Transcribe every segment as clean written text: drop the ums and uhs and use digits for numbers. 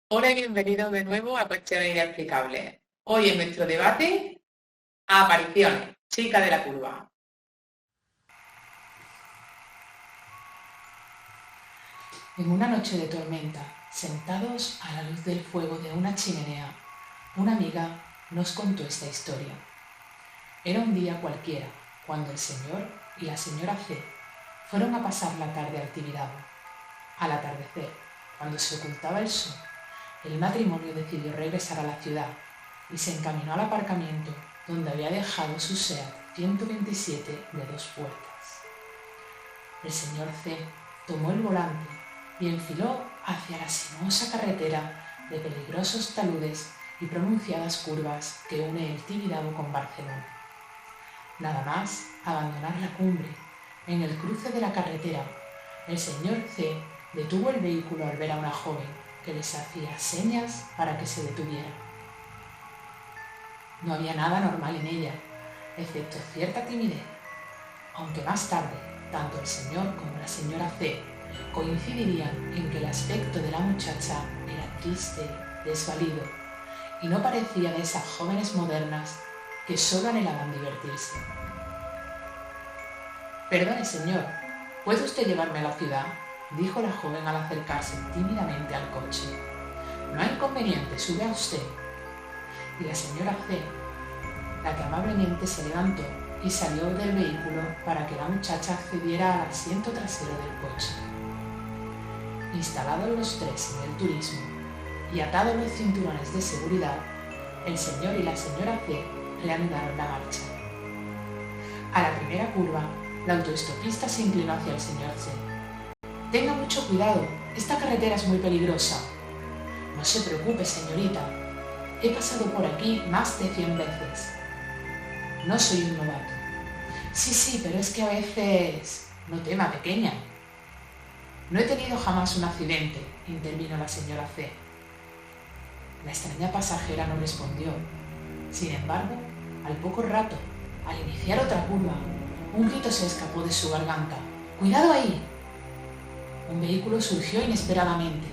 Hola y bienvenidos de nuevo a Cuestiones Inexplicables. Hoy en nuestro debate, apariciones, chica de la curva. En una noche de tormenta, sentados a la luz del fuego de una chimenea, una amiga nos contó esta historia. Era un día cualquiera, cuando el señor y la señora C fueron a pasar la tarde al Tibidabo. Al atardecer, cuando se ocultaba el sol, el matrimonio decidió regresar a la ciudad y se encaminó al aparcamiento donde había dejado su SEAT 127 de 2 puertas. El señor C tomó el volante y enfiló hacia la sinuosa carretera de peligrosos taludes y pronunciadas curvas que une el Tibidabo con Barcelona. Nada más abandonar la cumbre, en el cruce de la carretera, el señor C detuvo el vehículo al ver a una joven que les hacía señas para que se detuviera. No había nada normal en ella, excepto cierta timidez, aunque más tarde, tanto el señor como la señora C coincidirían en que el aspecto de la muchacha era triste, desvalido, y no parecía de esas jóvenes modernas que solo anhelaban divertirse. «Perdone, señor, ¿puede usted llevarme a la ciudad?», dijo la joven al acercarse tímidamente al coche. «No hay inconveniente, sube a usted». Y la señora C, la que amablemente se levantó y salió del vehículo para que la muchacha accediera al asiento trasero del coche. Instalados los tres en el turismo y atados los cinturones de seguridad, el señor y la señora C reanudaron la marcha. A la primera curva, la autoestopista se inclinó hacia el señor C. «Tenga mucho cuidado, esta carretera es muy peligrosa». «No se preocupe, señorita, he pasado por aquí más de 100 veces. No soy un novato». Sí, pero es que a veces... «No tema, pequeña». «No he tenido jamás un accidente», intervino la señora C. La extraña pasajera no respondió. Sin embargo, al poco rato, al iniciar otra curva, un grito se escapó de su garganta. «¡Cuidado ahí!». Un vehículo surgió inesperadamente.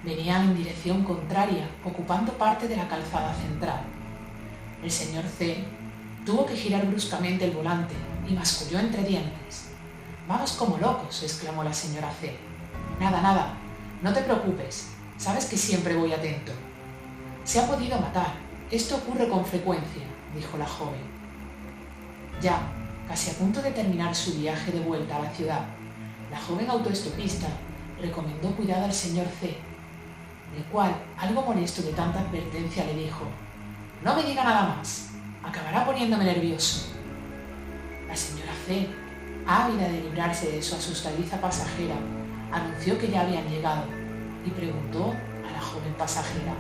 Venía en dirección contraria, ocupando parte de la calzada central. El señor C tuvo que girar bruscamente el volante y masculló entre dientes. «Vamos como locos», exclamó la señora C. Nada, no te preocupes, sabes que siempre voy atento». «Se ha podido matar, esto ocurre con frecuencia», dijo la joven. Ya, casi a punto de terminar su viaje de vuelta a la ciudad, la joven autoestopista recomendó cuidado al señor C, el cual, algo molesto de tanta advertencia, le dijo: «No me diga nada más, acabará poniéndome nervioso». La señora C, ávida de librarse de su asustadiza pasajera, anunció que ya habían llegado y preguntó a la joven pasajera: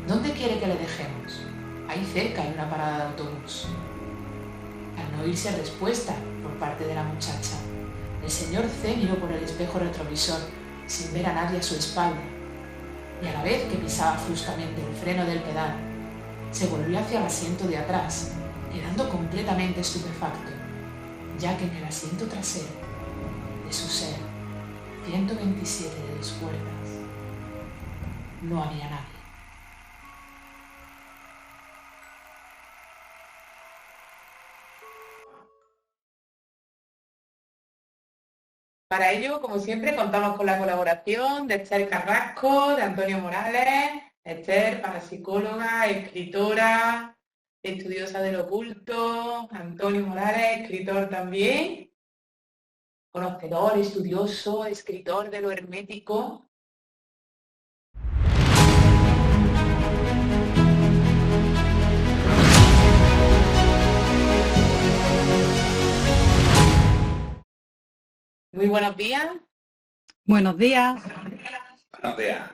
«¿Dónde quiere que le dejemos? Ahí cerca hay una parada de autobús». Al no oírse respuesta por parte de la muchacha, el señor C miró por el espejo retrovisor sin ver a nadie a su espalda, y a la vez que pisaba bruscamente el freno del pedal, se volvió hacia el asiento de atrás, quedando completamente estupefacto, ya que en el asiento trasero de su SEAT 127 de 2 puertas no había nadie. Para ello, como siempre, contamos con la colaboración de Esther Carrasco, de Antonio Morales. Esther, parapsicóloga, escritora, estudiosa del oculto. Antonio Morales, escritor también, conocedor, estudioso, escritor de lo hermético. Muy buenos días. Buenos días. Buenos días.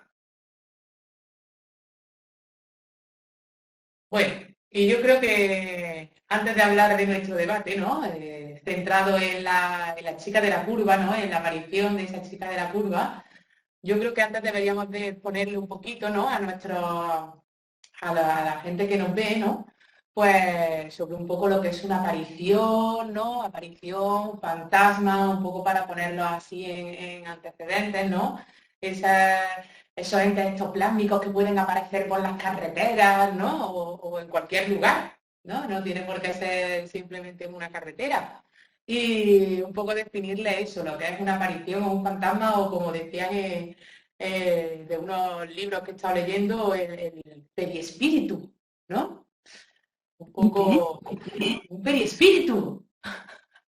Bueno, y yo creo que antes de hablar de nuestro debate, ¿no? Centrado en la chica de la curva, ¿no? En la aparición de esa chica de la curva, yo creo que antes deberíamos de ponerle un poquito, ¿no? A la gente que nos ve, ¿no? Pues sobre un poco lo que es una aparición, ¿no? Aparición, fantasma, un poco para ponerlo así en antecedentes, ¿no? esos entes ectoplásmicos que pueden aparecer por las carreteras, ¿no? O en cualquier lugar, ¿no? No tiene por qué ser simplemente en una carretera. Y un poco definirle eso, lo que es una aparición o un fantasma, o como decían de unos libros que he estado leyendo, el periespíritu, ¿no? Un poco... Un periespíritu.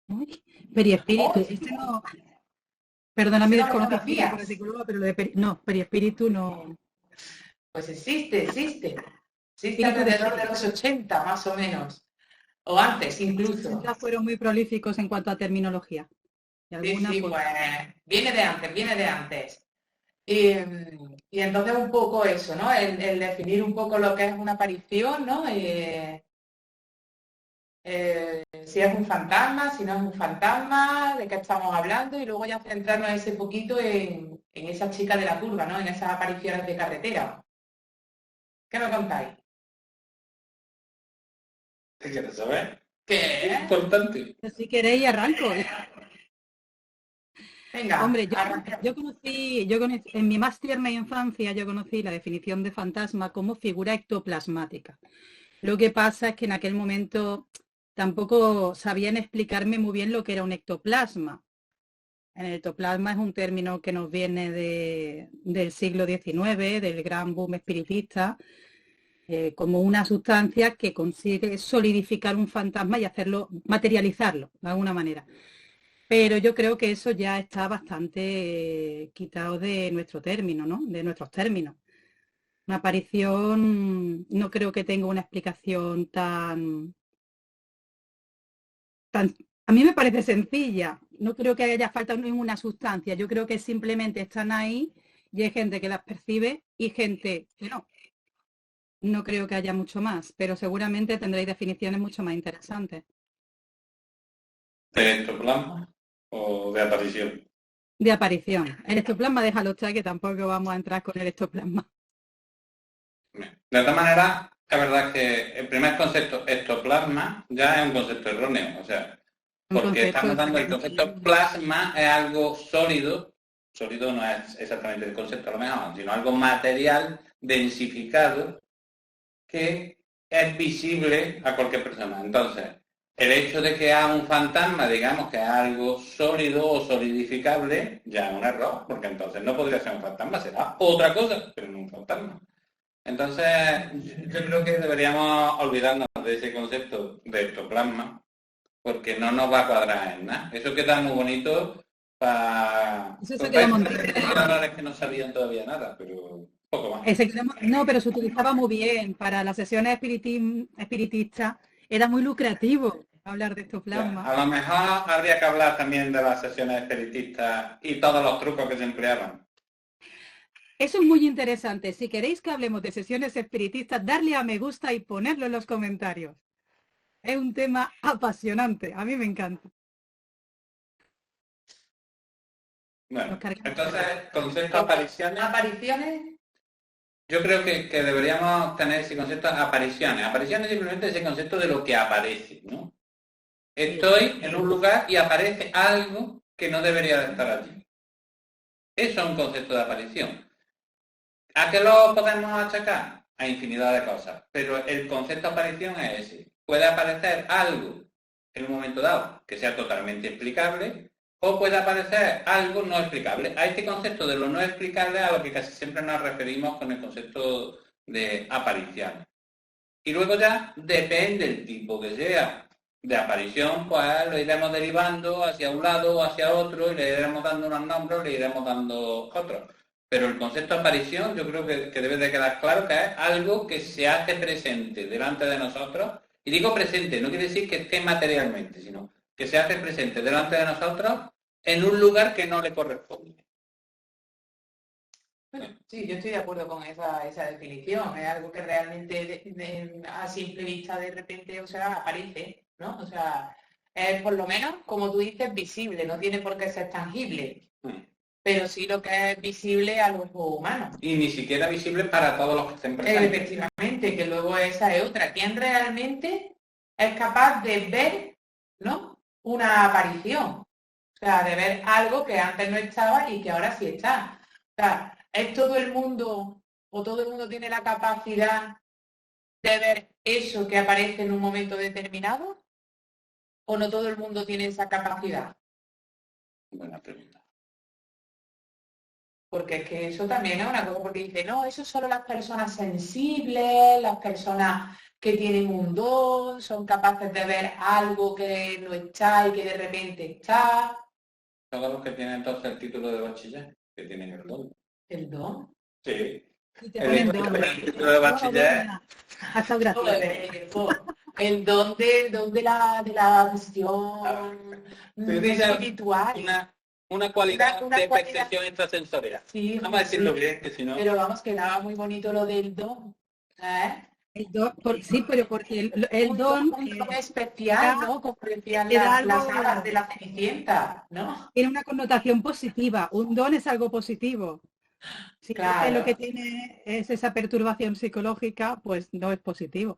Uy, periespíritu. Este no, perdona mi ¿Sí lo desconocimiento conocías? como psicóloga, pero no, periespíritu no. Pues existe Espíritu de alrededor de espíritu. los 80 más o menos, o antes Los incluso. 80 fueron muy prolíficos en cuanto a terminología. Y Sí, alguna, sí, pues, pues viene de antes, viene de antes. Y entonces un poco eso, ¿no? El definir un poco lo que es una aparición, ¿no? Si es un fantasma, si no es un fantasma, de qué estamos hablando, y luego ya centrarnos ese poquito en esa chica de la curva, ¿no? En esas apariciones de carretera. ¿Qué me contáis? ¿Qué quieres saber? ¿Qué? Importante. si queréis arranco. Venga, Hombre, arranca. en mi más tierna infancia yo conocí la definición de fantasma como figura ectoplasmática. Lo que pasa es que en aquel momento tampoco sabían explicarme muy bien lo que era un ectoplasma. El ectoplasma es un término que nos viene del siglo XIX, del gran boom espiritista, como una sustancia que consigue solidificar un fantasma y hacerlo, materializarlo de alguna manera. Pero yo creo que eso ya está bastante quitado de nuestro término, ¿no? De nuestros términos. Una aparición no creo que tenga una explicación tan... A mí me parece sencilla. No creo que haya falta ninguna sustancia. Yo creo que simplemente están ahí y hay gente que las percibe y gente que no. No creo que haya mucho más, pero seguramente tendréis definiciones mucho más interesantes. ¿De ectoplasma o de aparición? De aparición. El ectoplasma, déjalo estar, que tampoco vamos a entrar con el ectoplasma. De otra manera, la verdad es que el primer concepto, ectoplasma, ya es un concepto erróneo. O sea, porque estamos dando el concepto plasma, es algo sólido. Sólido no es exactamente el concepto a lo mejor, sino algo material, densificado, que es visible a cualquier persona. Entonces, el hecho de que haga un fantasma, digamos que es algo sólido o solidificable, ya es un error, porque entonces no podría ser un fantasma, será otra cosa, pero no un fantasma. Entonces, yo creo que deberíamos olvidarnos de ese concepto de ectoplasma, porque no nos va a cuadrar en nada. Eso queda muy bonito para errores que no sabían todavía nada, pero poco más. No, pero se utilizaba muy bien para las sesiones espiritistas. Era muy lucrativo hablar de ectoplasma. A lo mejor habría que hablar también de las sesiones espiritistas y todos los trucos que se empleaban. Eso es muy interesante. Si queréis que hablemos de sesiones espiritistas, darle a me gusta y ponerlo en los comentarios. Es un tema apasionante. A mí me encanta. Bueno, entonces, concepto apariciones. ¿Apariciones? Yo creo que deberíamos tener ese concepto de apariciones. Apariciones simplemente ese concepto de lo que aparece, ¿no? Estoy en un lugar y aparece algo que no debería de estar allí. Eso es un concepto de aparición. ¿A qué lo podemos achacar? A infinidad de cosas. Pero el concepto de aparición es ese. Puede aparecer algo en un momento dado que sea totalmente explicable, o puede aparecer algo no explicable. A este concepto de lo no explicable a lo que casi siempre nos referimos con el concepto de aparición. Y luego ya depende del tipo que sea. De aparición, pues lo iremos derivando hacia un lado o hacia otro y le iremos dando unos nombres, le iremos dando otros. Pero el concepto de aparición yo creo que debe de quedar claro que es algo que se hace presente delante de nosotros. Y digo presente, no quiere decir que esté materialmente, sino que se hace presente delante de nosotros en un lugar que no le corresponde. Bueno, sí, yo estoy de acuerdo con esa definición. Es algo que realmente a simple vista de repente, o sea, aparece, ¿no? O sea, es por lo menos, como tú dices, visible, no tiene por qué ser tangible. Pero sí lo que es visible a los humanos. Y ni siquiera visible para todos los que estén presentes. Efectivamente, que luego esa es otra. ¿Quién realmente es capaz de ver, ¿no?, una aparición? O sea, de ver algo que antes no estaba y que ahora sí está. O sea, ¿Es todo el mundo o todo el mundo tiene la capacidad de ver eso que aparece en un momento determinado? ¿O no todo el mundo tiene esa capacidad? Buena pregunta. Porque es que eso también es una cosa, porque dice, no, eso solo las personas sensibles, las personas que tienen un don, son capaces de ver algo que no está y que de repente está. Todos los que tienen entonces el título de bachiller, que tienen el don. ¿El don? Sí. Y te ponen don. El título de bachiller. Ha estado gracioso. El don de la visión espiritual. Una cualidad Una de cualidad. percepción extrasensorial. Sí, Vamos a decirlo sí. bien, que si no... Pero vamos, quedaba muy bonito lo del don. El don sí, pero porque el don Un don especial, ¿no? Como decían era las algo- hadas de la Cenicienta, ¿no? tiene una connotación positiva. Un don es algo positivo. Si Claro. lo que tiene es esa perturbación psicológica, pues no es positivo.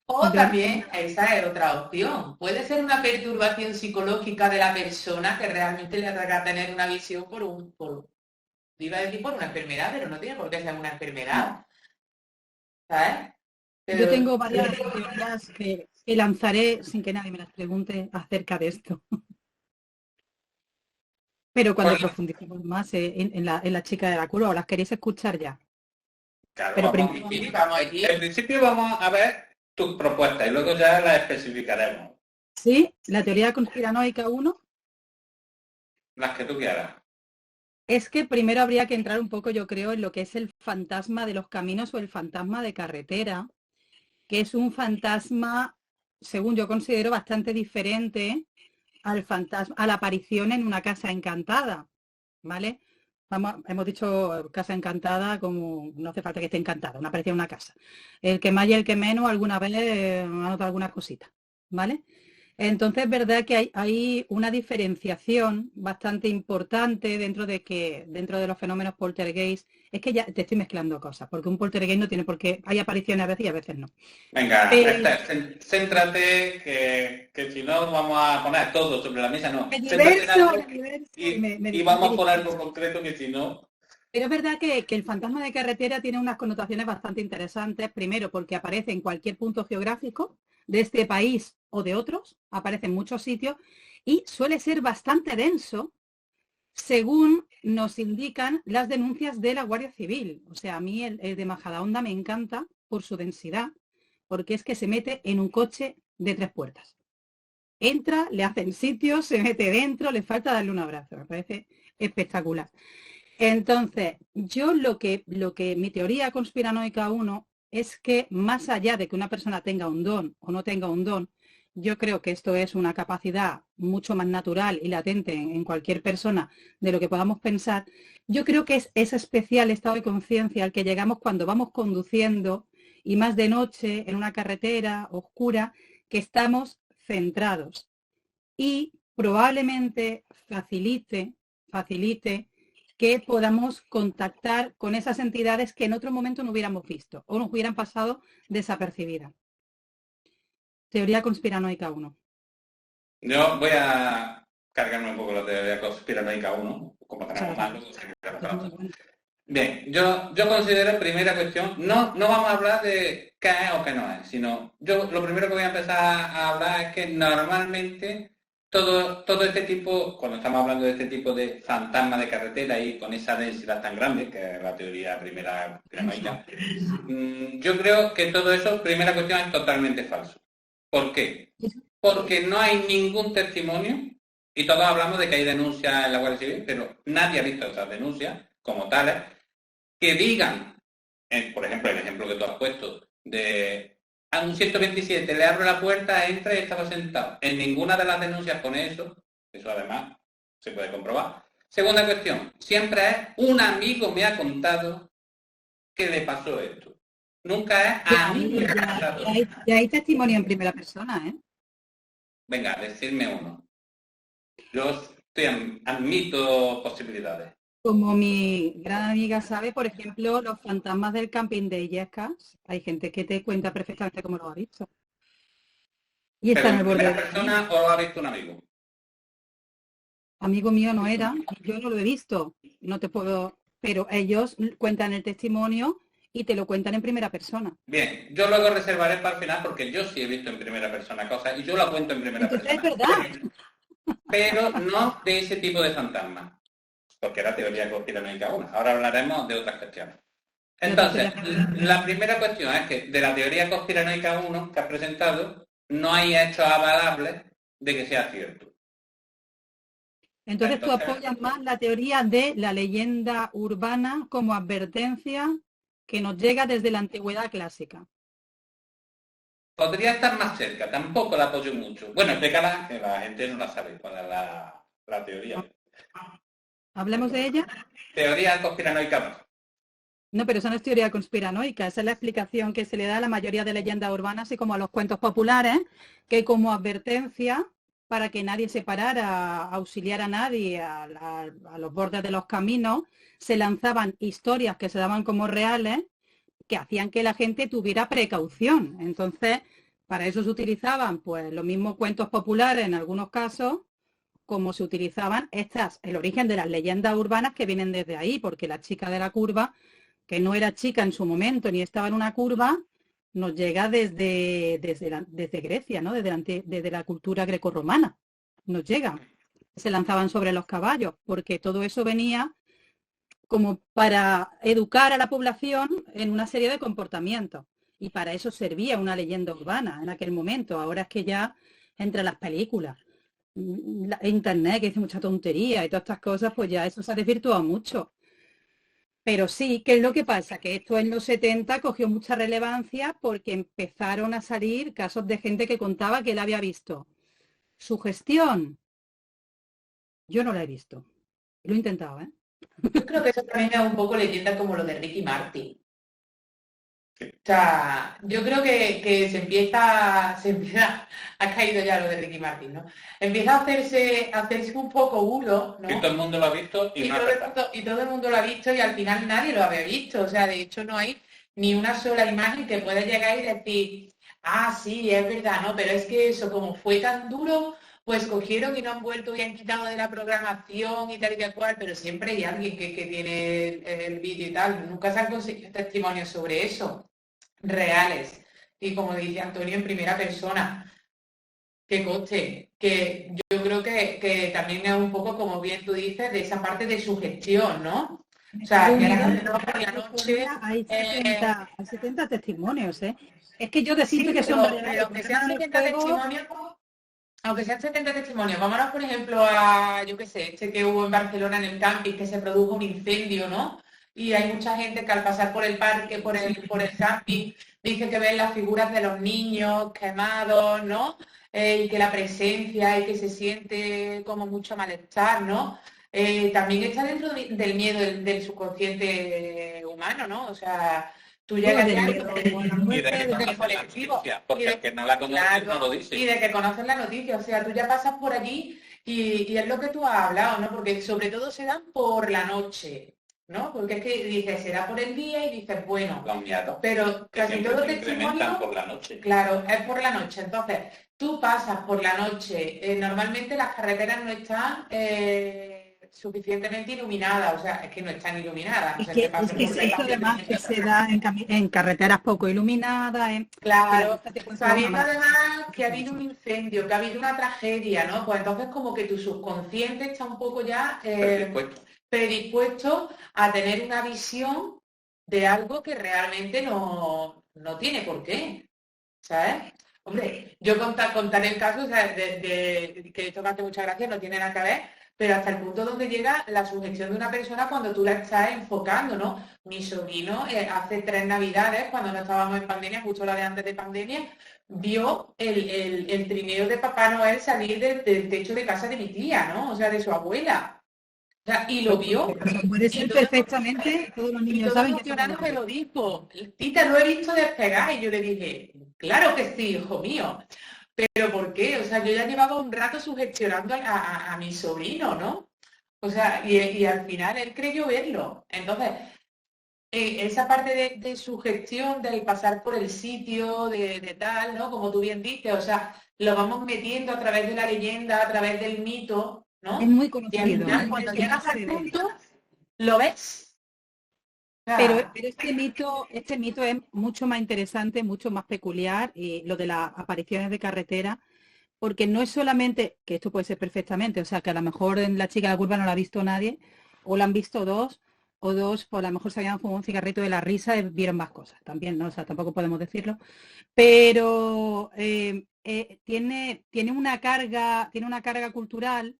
O también, esa es otra opción. Puede ser una perturbación psicológica de la persona que realmente le haga tener una visión iba a decir por una enfermedad, pero no tiene por qué ser una enfermedad. ¿Sabes? Yo tengo varias teorías que lanzaré sin que nadie me las pregunte acerca de esto. Pero cuando Bueno. profundicemos más en la chica de la curva, ¿o las queréis escuchar ya? Claro, Pero vamos aquí. En principio vamos a ver tus propuestas y luego ya las especificaremos. Sí, la teoría conspiranoica 1 Las que tú quieras. es que primero habría que entrar un poco, yo creo, en lo que es el fantasma de los caminos o el fantasma de carretera, que es un fantasma, según yo considero, bastante diferente al fantasma, a la aparición en una casa encantada, ¿vale? Hemos dicho casa encantada como no hace falta que esté encantada, una aparición en una casa. El que más y el que menos alguna vez ha notado algunas cositas, ¿vale? Entonces es verdad que hay una diferenciación bastante importante dentro de los fenómenos poltergeist. Es que ya te estoy mezclando cosas, porque un poltergeist no tiene por qué, hay apariciones a veces y a veces no. Venga, céntrate, que si no vamos a poner todo sobre la mesa, no. Y vamos por algo concreto que si no... Pero es verdad que el fantasma de carretera tiene unas connotaciones bastante interesantes, primero porque aparece en cualquier punto geográfico de este país o de otros, aparece en muchos sitios y suele ser bastante denso según nos indican las denuncias de la Guardia Civil. O sea, a mí el de Majadahonda me encanta por su densidad, porque es que se mete en un coche de 3 puertas. Entra, le hacen sitio, se mete dentro, le falta darle un abrazo. Me parece espectacular. Entonces, yo lo que mi teoría conspiranoica 1 es que más allá de que una persona tenga un don o no tenga un don, yo creo que esto es una capacidad mucho más natural y latente en cualquier persona de lo que podamos pensar. Yo creo que es ese especial estado de conciencia al que llegamos cuando vamos conduciendo y más de noche en una carretera oscura, que estamos centrados y probablemente facilite que podamos contactar con esas entidades que en otro momento no hubiéramos visto o nos hubieran pasado desapercibidas. Teoría conspiranoica 1. Yo voy a cargarme un poco la teoría conspiranoica 1, como tenemos más. Bien, yo considero, primera cuestión, no vamos a hablar de qué es o qué no es, sino yo lo primero que voy a empezar a hablar es que normalmente todo este tipo, cuando estamos hablando de este tipo de fantasma de carretera y con esa densidad tan grande, que es la teoría primera conspiranoica, yo creo que todo eso, primera cuestión, es totalmente falso. ¿Por qué? Porque no hay ningún testimonio, y todos hablamos de que hay denuncias en la Guardia Civil, pero nadie ha visto esas denuncias como tales, que digan, por ejemplo, el ejemplo que tú has puesto, de a un 127 le abro la puerta, entra y estaba sentado. En ninguna de las denuncias pone eso además se puede comprobar. Segunda cuestión, siempre es un amigo me ha contado que le pasó esto. Nunca es a mí. Ya hay testimonio en primera persona, ¿eh? Venga, decirme uno. Yo admito posibilidades. Como mi gran amiga sabe, por ejemplo, los fantasmas del camping de Illescas, hay gente que te cuenta perfectamente cómo lo ha visto. Y está en el borde. ¿Pero persona o lo ha visto un amigo? Amigo mío no era, yo no lo he visto, no te puedo pero ellos cuentan el testimonio y te lo cuentan en primera persona. Bien, yo luego reservaré para el final porque yo sí he visto en primera persona cosas y yo la cuento en primera Entonces, persona. es verdad. Pero no de ese tipo de fantasmas, porque era teoría conspiranoica 1. Ahora hablaremos de otras cuestiones. Entonces, la primera cuestión es que de la teoría conspiranoica 1 que has presentado, no hay hechos avalables de que sea cierto. Entonces tú apoyas más la teoría de la leyenda urbana como advertencia que nos llega desde la antigüedad clásica. Podría estar más cerca, tampoco la apoyo mucho. Bueno, explícala, que la gente no la sabe cuál es la teoría. ¿Hablemos de ella? Teoría conspiranoica 2. No, pero eso no es teoría conspiranoica, esa es la explicación que se le da a la mayoría de leyendas urbanas, así como a los cuentos populares, que como advertencia para que nadie se parara a auxiliar a nadie a los bordes de los caminos, se lanzaban historias que se daban como reales, que hacían que la gente tuviera precaución. Entonces, para eso se utilizaban pues los mismos cuentos populares en algunos casos, como se utilizaban el origen de las leyendas urbanas que vienen desde ahí, porque la chica de la curva, que no era chica en su momento ni estaba en una curva, nos llega desde Grecia, ¿no? Desde la cultura grecorromana. Nos llega. Se lanzaban sobre los caballos, porque todo eso venía como para educar a la población en una serie de comportamientos. Y para eso servía una leyenda urbana en aquel momento. Ahora es que ya entre las películas, internet, que dice mucha tontería y todas estas cosas, pues ya eso se ha desvirtuado mucho. Pero sí, ¿qué es lo que pasa? Que esto en los 70 cogió mucha relevancia porque empezaron a salir casos de gente que contaba que él había visto sugestión. Yo no la he visto. Lo he intentado, ¿eh? Yo creo que eso también es un poco leyenda como lo de Ricky Martin. O sea, yo creo que se empieza, ha caído ya lo de Ricky Martin, ¿no? Empieza a hacerse un poco bulo, ¿no? Y todo el mundo lo ha visto y todo el mundo lo ha visto y al final nadie lo había visto. O sea, de hecho no hay ni una sola imagen que pueda llegar y decir, ah, sí, es verdad, ¿no? Pero es que eso, como fue tan duro, pues cogieron y no han vuelto y han quitado de la programación y tal y cual, pero siempre hay alguien que tiene el vídeo y tal. Nunca se han conseguido testimonios sobre eso, reales. Y como dice Antonio, en primera persona, que conste, que yo creo que también es un poco, como bien tú dices, de esa parte de sugestión, ¿no? O sea, que por la noche... Hay 70 testimonios, ¿eh? Es que yo decirte que son... Pero aunque sean 70 testimonios... Aunque sean 70 testimonios, vámonos por ejemplo a, yo qué sé, que hubo en Barcelona en el camping, que se produjo un incendio, ¿no? Y hay mucha gente que al pasar por el parque, por el camping, dice que ven las figuras de los niños quemados, ¿no? Y que la presencia y que se siente como mucho malestar, ¿no? También está dentro del miedo del subconsciente humano, ¿no? O sea... Tú llegas del colectivo, porque el que no la conoce no lo dice. Y de que conoces la noticia, o sea, tú ya pasas por allí y es lo que tú has hablado, ¿no? Porque sobre todo se dan por la noche, ¿no? Porque es que dices, será por el día y dices, bueno, pero casi todo el testimonio, por la noche. Claro, es por la noche. Entonces, tú pasas por la noche, normalmente las carreteras no están... suficientemente iluminada, o sea, es que no están iluminadas. Es que esto además que se da en carreteras poco iluminadas. Claro, sabiendo además que ha habido un incendio, que ha habido una tragedia, ¿no? Pues entonces como que tu subconsciente está un poco ya predispuesto a tener una visión de algo que realmente no tiene por qué, ¿sabes? Hombre, yo contaré el caso, o sea, de que esto me hace mucha gracia, no tiene nada que ver, pero hasta el punto donde llega la sugestión de una persona cuando tú la estás enfocando, ¿no? Mi sobrino hace 3 navidades, cuando no estábamos en pandemia, justo la de antes de pandemia, vio el trineo de Papá Noel salir del techo de casa de mi tía, ¿no? O sea, de su abuela. O sea, y lo vio. Puede ser perfectamente, todos los niños saben que me lo dijo. Tita, lo he visto despegar. Y yo le dije, claro que sí, hijo mío. ¿Pero por qué? O sea, yo ya llevaba un rato sugestionando a mi sobrino, ¿no? O sea, y al final él creyó verlo. Entonces, esa parte de sugestión, del pasar por el sitio, de tal, ¿no? Como tú bien dices, o sea, lo vamos metiendo a través de la leyenda, a través del mito, ¿no? Es muy conocido. Y al final, cuando llegas al punto, lo ves. Pero este mito es mucho más interesante, mucho más peculiar, y lo de las apariciones de carretera, porque no es solamente, que esto puede ser perfectamente, o sea, que a lo mejor en La chica de la curva no la ha visto nadie, o la han visto dos, o dos, pues a lo mejor se habían fumado un cigarrito de la risa y vieron más cosas, también, ¿no? O sea, tampoco podemos decirlo, pero tiene una carga cultural,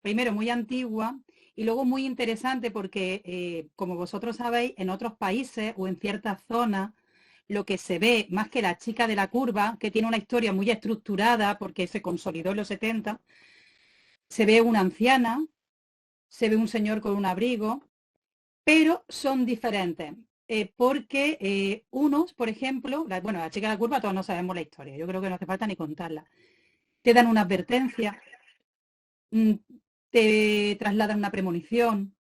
primero muy antigua y luego muy interesante porque, como vosotros sabéis, en otros países o en ciertas zonas, lo que se ve, más que La chica de la curva, que tiene una historia muy estructurada porque se consolidó en los 70, se ve una anciana, se ve un señor con un abrigo, pero son diferentes. Porque unos, por ejemplo, La chica de la curva, todos no sabemos la historia, yo creo que no hace falta ni contarla. Te dan una advertencia, mm, te trasladan una premonición,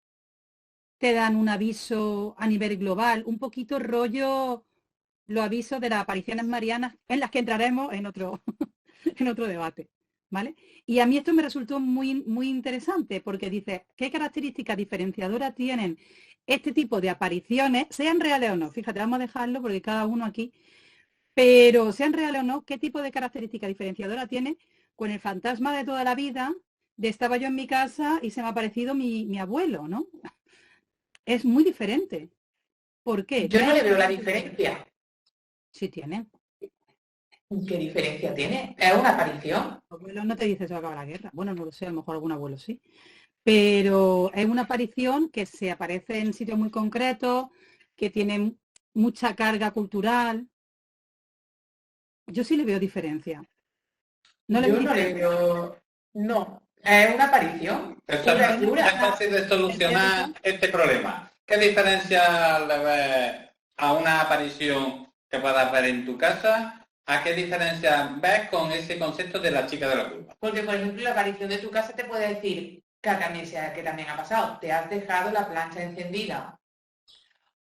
te dan un aviso a nivel global, un poquito rollo los avisos de las apariciones marianas, en las que entraremos en otro, en otro debate, ¿vale? Y a mí esto me resultó muy, muy interesante porque dice, ¿qué características diferenciadoras tienen este tipo de apariciones, sean reales o no? Fíjate, vamos a dejarlo porque cada uno aquí, pero sean reales o no, ¿qué tipo de características diferenciadoras tiene con el fantasma de toda la vida de estaba yo en mi casa y se me ha aparecido mi abuelo, ¿no? Es muy diferente. ¿Por qué? Yo no le veo la diferencia. Sí tiene. ¿Qué diferencia tiene? ¿Es una aparición? Abuelo no te dice se va a acabar la guerra. Bueno, no lo sé, a lo mejor algún abuelo sí. Pero es una aparición que se aparece en sitios muy concretos, que tiene mucha carga cultural. Yo sí le veo diferencia. Yo no le veo... No, es una aparición. Es fácil de solucionar este problema. ¿Qué diferencia le ves a una aparición que puedas ver en tu casa? ¿A qué diferencia ves con ese concepto de La chica de la curva? Porque, por ejemplo, la aparición de tu casa te puede decir que también ha pasado. Te has dejado la plancha encendida.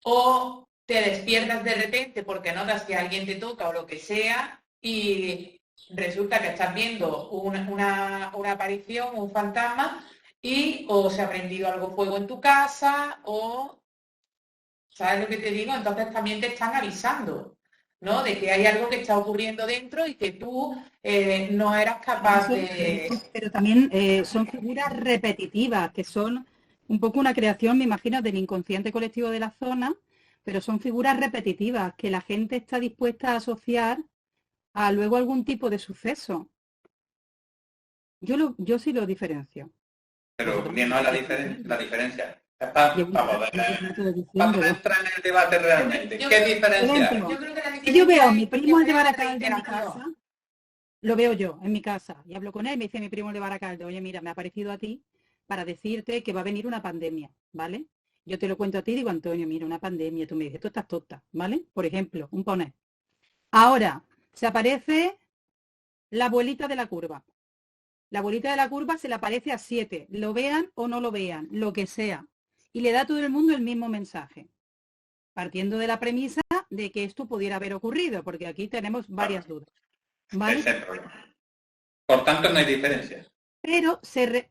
O te despiertas de repente porque notas que alguien te toca o lo que sea y resulta que estás viendo una aparición, un fantasma y o se ha prendido algo fuego en tu casa o... ¿Sabes lo que te digo? Entonces también te están avisando, ¿no? De que hay algo que está ocurriendo dentro y que tú no eras capaz de... Pero también son figuras repetitivas, que son un poco una creación, me imagino, del inconsciente colectivo de la zona, pero son figuras repetitivas que la gente está dispuesta a asociar a luego algún tipo de suceso. Yo sí lo diferencio. Pero no la diferencia. Es para poder entrar en el debate realmente. ¿Qué diferencia hay? Yo creo que la Si yo veo a mi primo de diferencia es la Baracaldo en mi reiteración. casa, lo veo yo en mi casa y hablo con él, me dice mi primo de Baracaldo, oye, mira, me ha parecido a ti para decirte que va a venir una pandemia, ¿vale? Yo te lo cuento a ti y digo, Antonio, mira, una pandemia, tú me dices, tú estás tonta, ¿vale? Por ejemplo, un poner. Ahora, se aparece la abuelita de la curva. La abuelita de la curva se le aparece a 7, lo vean o no lo vean, lo que sea. Y le da a todo el mundo el mismo mensaje, partiendo de la premisa de que esto pudiera haber ocurrido, porque aquí tenemos varias dudas. ¿Vale? Ese es el problema. Por tanto, no hay diferencias. Pero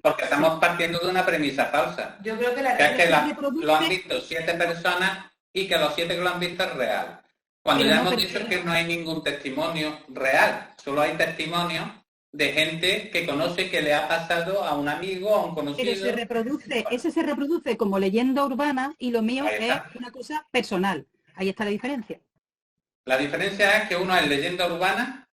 Porque estamos partiendo de una premisa falsa. Yo creo que Que es que lo han visto 7 personas y que los 7 que lo han visto es real. Cuando ya hemos dicho que no hay ningún testimonio real, solo hay testimonios de gente que conoce que le ha pasado a un amigo, a un conocido. Pero ese se reproduce como leyenda urbana y lo mío es una cosa personal. Ahí está la diferencia. La diferencia es que uno es leyenda urbana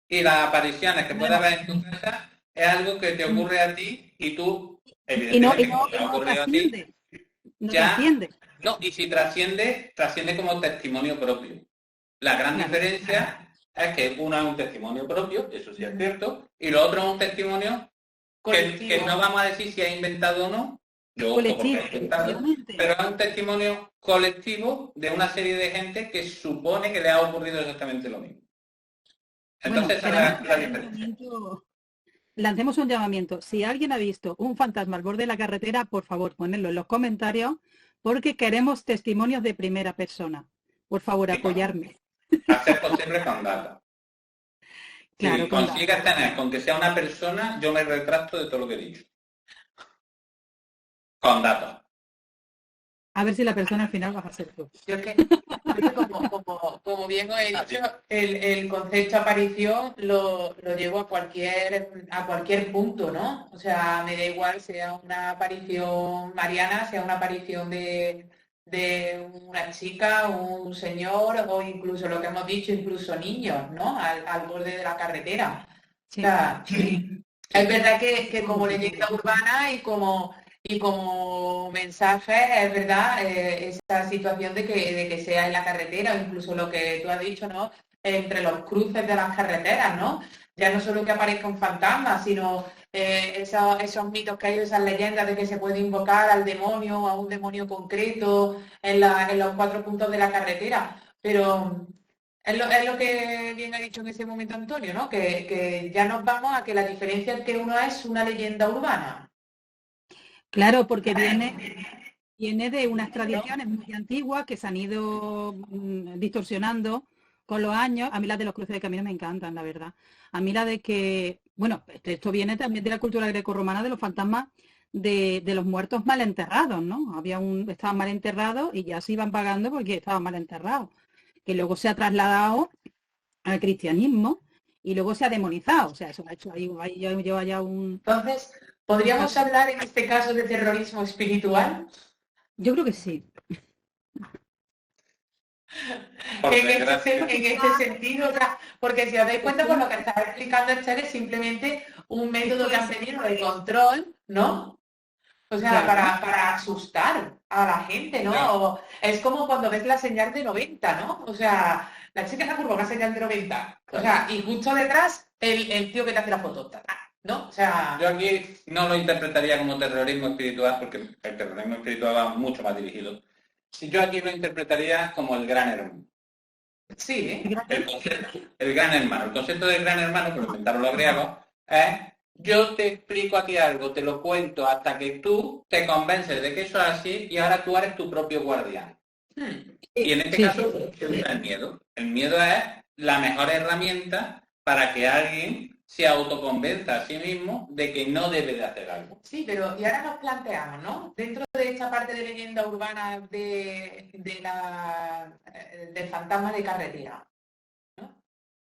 y las apariciones que puedes ver en tu casa es algo que te ocurre a ti y tú, evidentemente, como te ha ocurrido a ti, trasciende. No, y si trasciende como testimonio propio. La gran diferencia es que uno es un testimonio propio, eso sí es cierto, y lo otro es un testimonio que no vamos a decir si ha inventado o no, colectivo, pero es un testimonio colectivo de una serie de gente que supone que le ha ocurrido exactamente lo mismo. Entonces, esa es la diferencia. Lancemos un llamamiento. Si alguien ha visto un fantasma al borde de la carretera, por favor, ponedlo en los comentarios, porque queremos testimonios de primera persona. Por favor, apoyarme. Hacer posible con datos. Claro, si consigues tener con que sea una persona, yo me retracto de todo lo que he dicho. Con datos. A ver si la persona al final vas a ser tú. Yo es que como bien os he dicho, el concepto aparición lo llevo a cualquier punto, ¿no? O sea, me da igual sea una aparición mariana, sea una aparición de una chica, un señor, o incluso lo que hemos dicho, incluso niños, ¿no? Al borde de la carretera. O Sí. sea, es verdad que como leyenda urbana y como mensaje, es verdad, esa situación de que sea en la carretera, o incluso lo que tú has dicho, ¿no? Entre los cruces de las carreteras, ¿no? Ya no solo que aparezca un fantasma, sino esos mitos que hay, esas leyendas de que se puede invocar al demonio, a un demonio concreto, en los 4 puntos de la carretera. Pero es lo que bien ha dicho en ese momento Antonio, ¿no? Que ya nos vamos a que la diferencia entre uno es una leyenda urbana. Claro, porque viene de unas tradiciones muy antiguas que se han ido distorsionando con los años. A mí las de los cruces de camino me encantan, la verdad. A mí la de que, bueno, esto viene también de la cultura grecorromana de los fantasmas de los muertos mal enterrados, ¿no? Estaban mal enterrados y ya se iban pagando porque estaban mal enterrados. Que luego se ha trasladado al cristianismo y luego se ha demonizado. O sea, eso ha hecho ahí lleva ya un... Entonces, ¿podríamos hablar en este caso de terrorismo espiritual? Yo creo que sí. En este sentido, o sea, porque si os dais cuenta, por lo que estaba explicando Esther, es simplemente un método que han tenido de control, ¿no? O sea, Claro. para asustar a la gente, ¿no? Claro. O es como cuando ves la señal de 90, ¿no? O sea, la chica está curva, una señal de 90. O sea, y justo detrás el tío que te hace la foto, ¿no? O sea... Yo aquí no lo interpretaría como terrorismo espiritual, porque el terrorismo espiritual va mucho más dirigido. Yo aquí lo interpretaría como el gran hermano. Sí, ¿eh? El gran hermano. El concepto del gran hermano, que lo inventaron los griegos, es yo te explico aquí algo, te lo cuento hasta que tú te convences de que eso es así y ahora tú eres tu propio guardián. Y en este caso se usa el miedo. El miedo es la mejor herramienta para que alguien se autoconvenza a sí mismo de que no debe de hacer algo. Sí, pero y ahora nos planteamos, ¿no? Dentro de esta parte de leyenda urbana del fantasma de carretera, ¿no?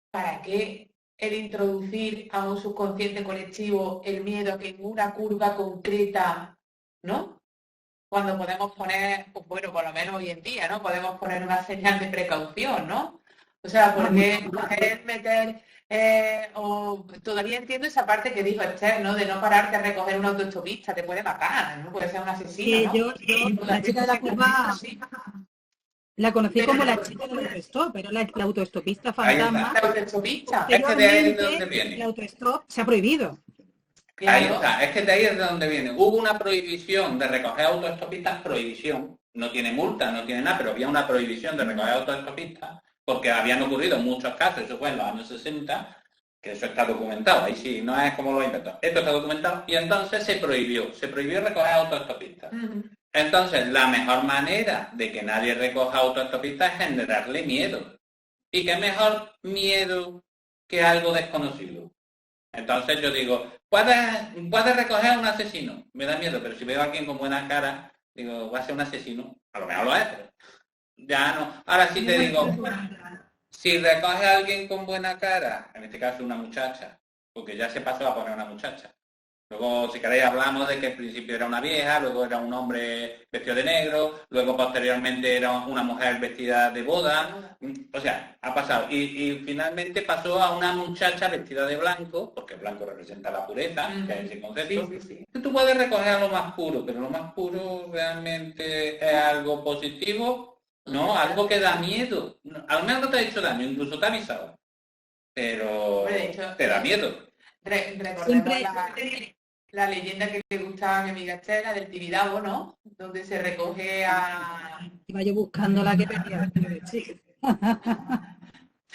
¿Para qué el introducir a un subconsciente colectivo el miedo a que en una curva concreta, ¿no? Cuando podemos poner, pues bueno, por lo menos hoy en día, ¿no? Podemos poner una señal de precaución, ¿no? O sea, ¿por qué meter... o todavía entiendo esa parte que dijo Esther, ¿no? De no pararte a recoger una autoestopista, te puede matar, ¿no? Puede ser un asesino, ¿no? Yo la chica de la curva la conocí como la chica del autostop, pero la autoestopista fantasma. La autoestopista. Es que de ahí es de donde viene. El autostop se ha prohibido. Ahí está, es que de ahí es de donde viene. Hubo una prohibición de recoger autoestopistas, prohibición, no tiene multa, no tiene nada, pero había una prohibición de recoger autoestopistas, porque habían ocurrido muchos casos, eso fue en los años 60, que eso está documentado, ahí sí, no es como lo inventó, esto está documentado, y entonces se prohibió recoger autoestopistas. Entonces, la mejor manera de que nadie recoja autoestopistas es generarle miedo. ¿Y qué mejor miedo que algo desconocido? Entonces yo digo, ¿puedes recoger a un asesino? Me da miedo, pero si veo a alguien con buena cara, digo, va a ser un asesino. A lo mejor lo es, pero ya no. Ahora sí te digo, si recoge a alguien con buena cara, en este caso una muchacha, porque ya se pasó a poner una muchacha. Luego, si queréis, hablamos de que al principio era una vieja, luego era un hombre vestido de negro, luego posteriormente era una mujer vestida de boda. O sea, ha pasado. Y finalmente pasó a una muchacha vestida de blanco, porque blanco representa la pureza, que es ese concepto. Sí. Tú puedes recoger a lo más puro, pero lo más puro realmente es algo positivo, ¿no? Algo que da miedo. A lo mejor no te ha hecho daño, incluso te ha avisado. Pero te da miedo. Recordemos la leyenda que le gustaba a mi amiga Esther, la del Tibidabo, ¿no? Donde se recoge a... Iba yo buscando la que tenía.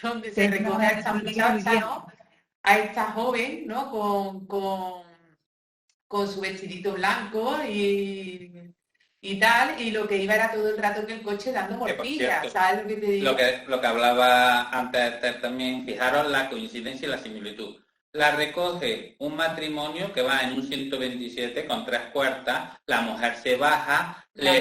Donde se recoge a esta muchacha, ¿no? A esta joven, ¿no? Con su vestidito blanco y tal, y lo que iba era todo el rato en el coche dando morcillas, ¿sabes lo que te digo? Lo que hablaba antes Esther también, fijaros la coincidencia y la similitud. la recoge un matrimonio que va en un 127 con 3 puertas, la mujer se baja, le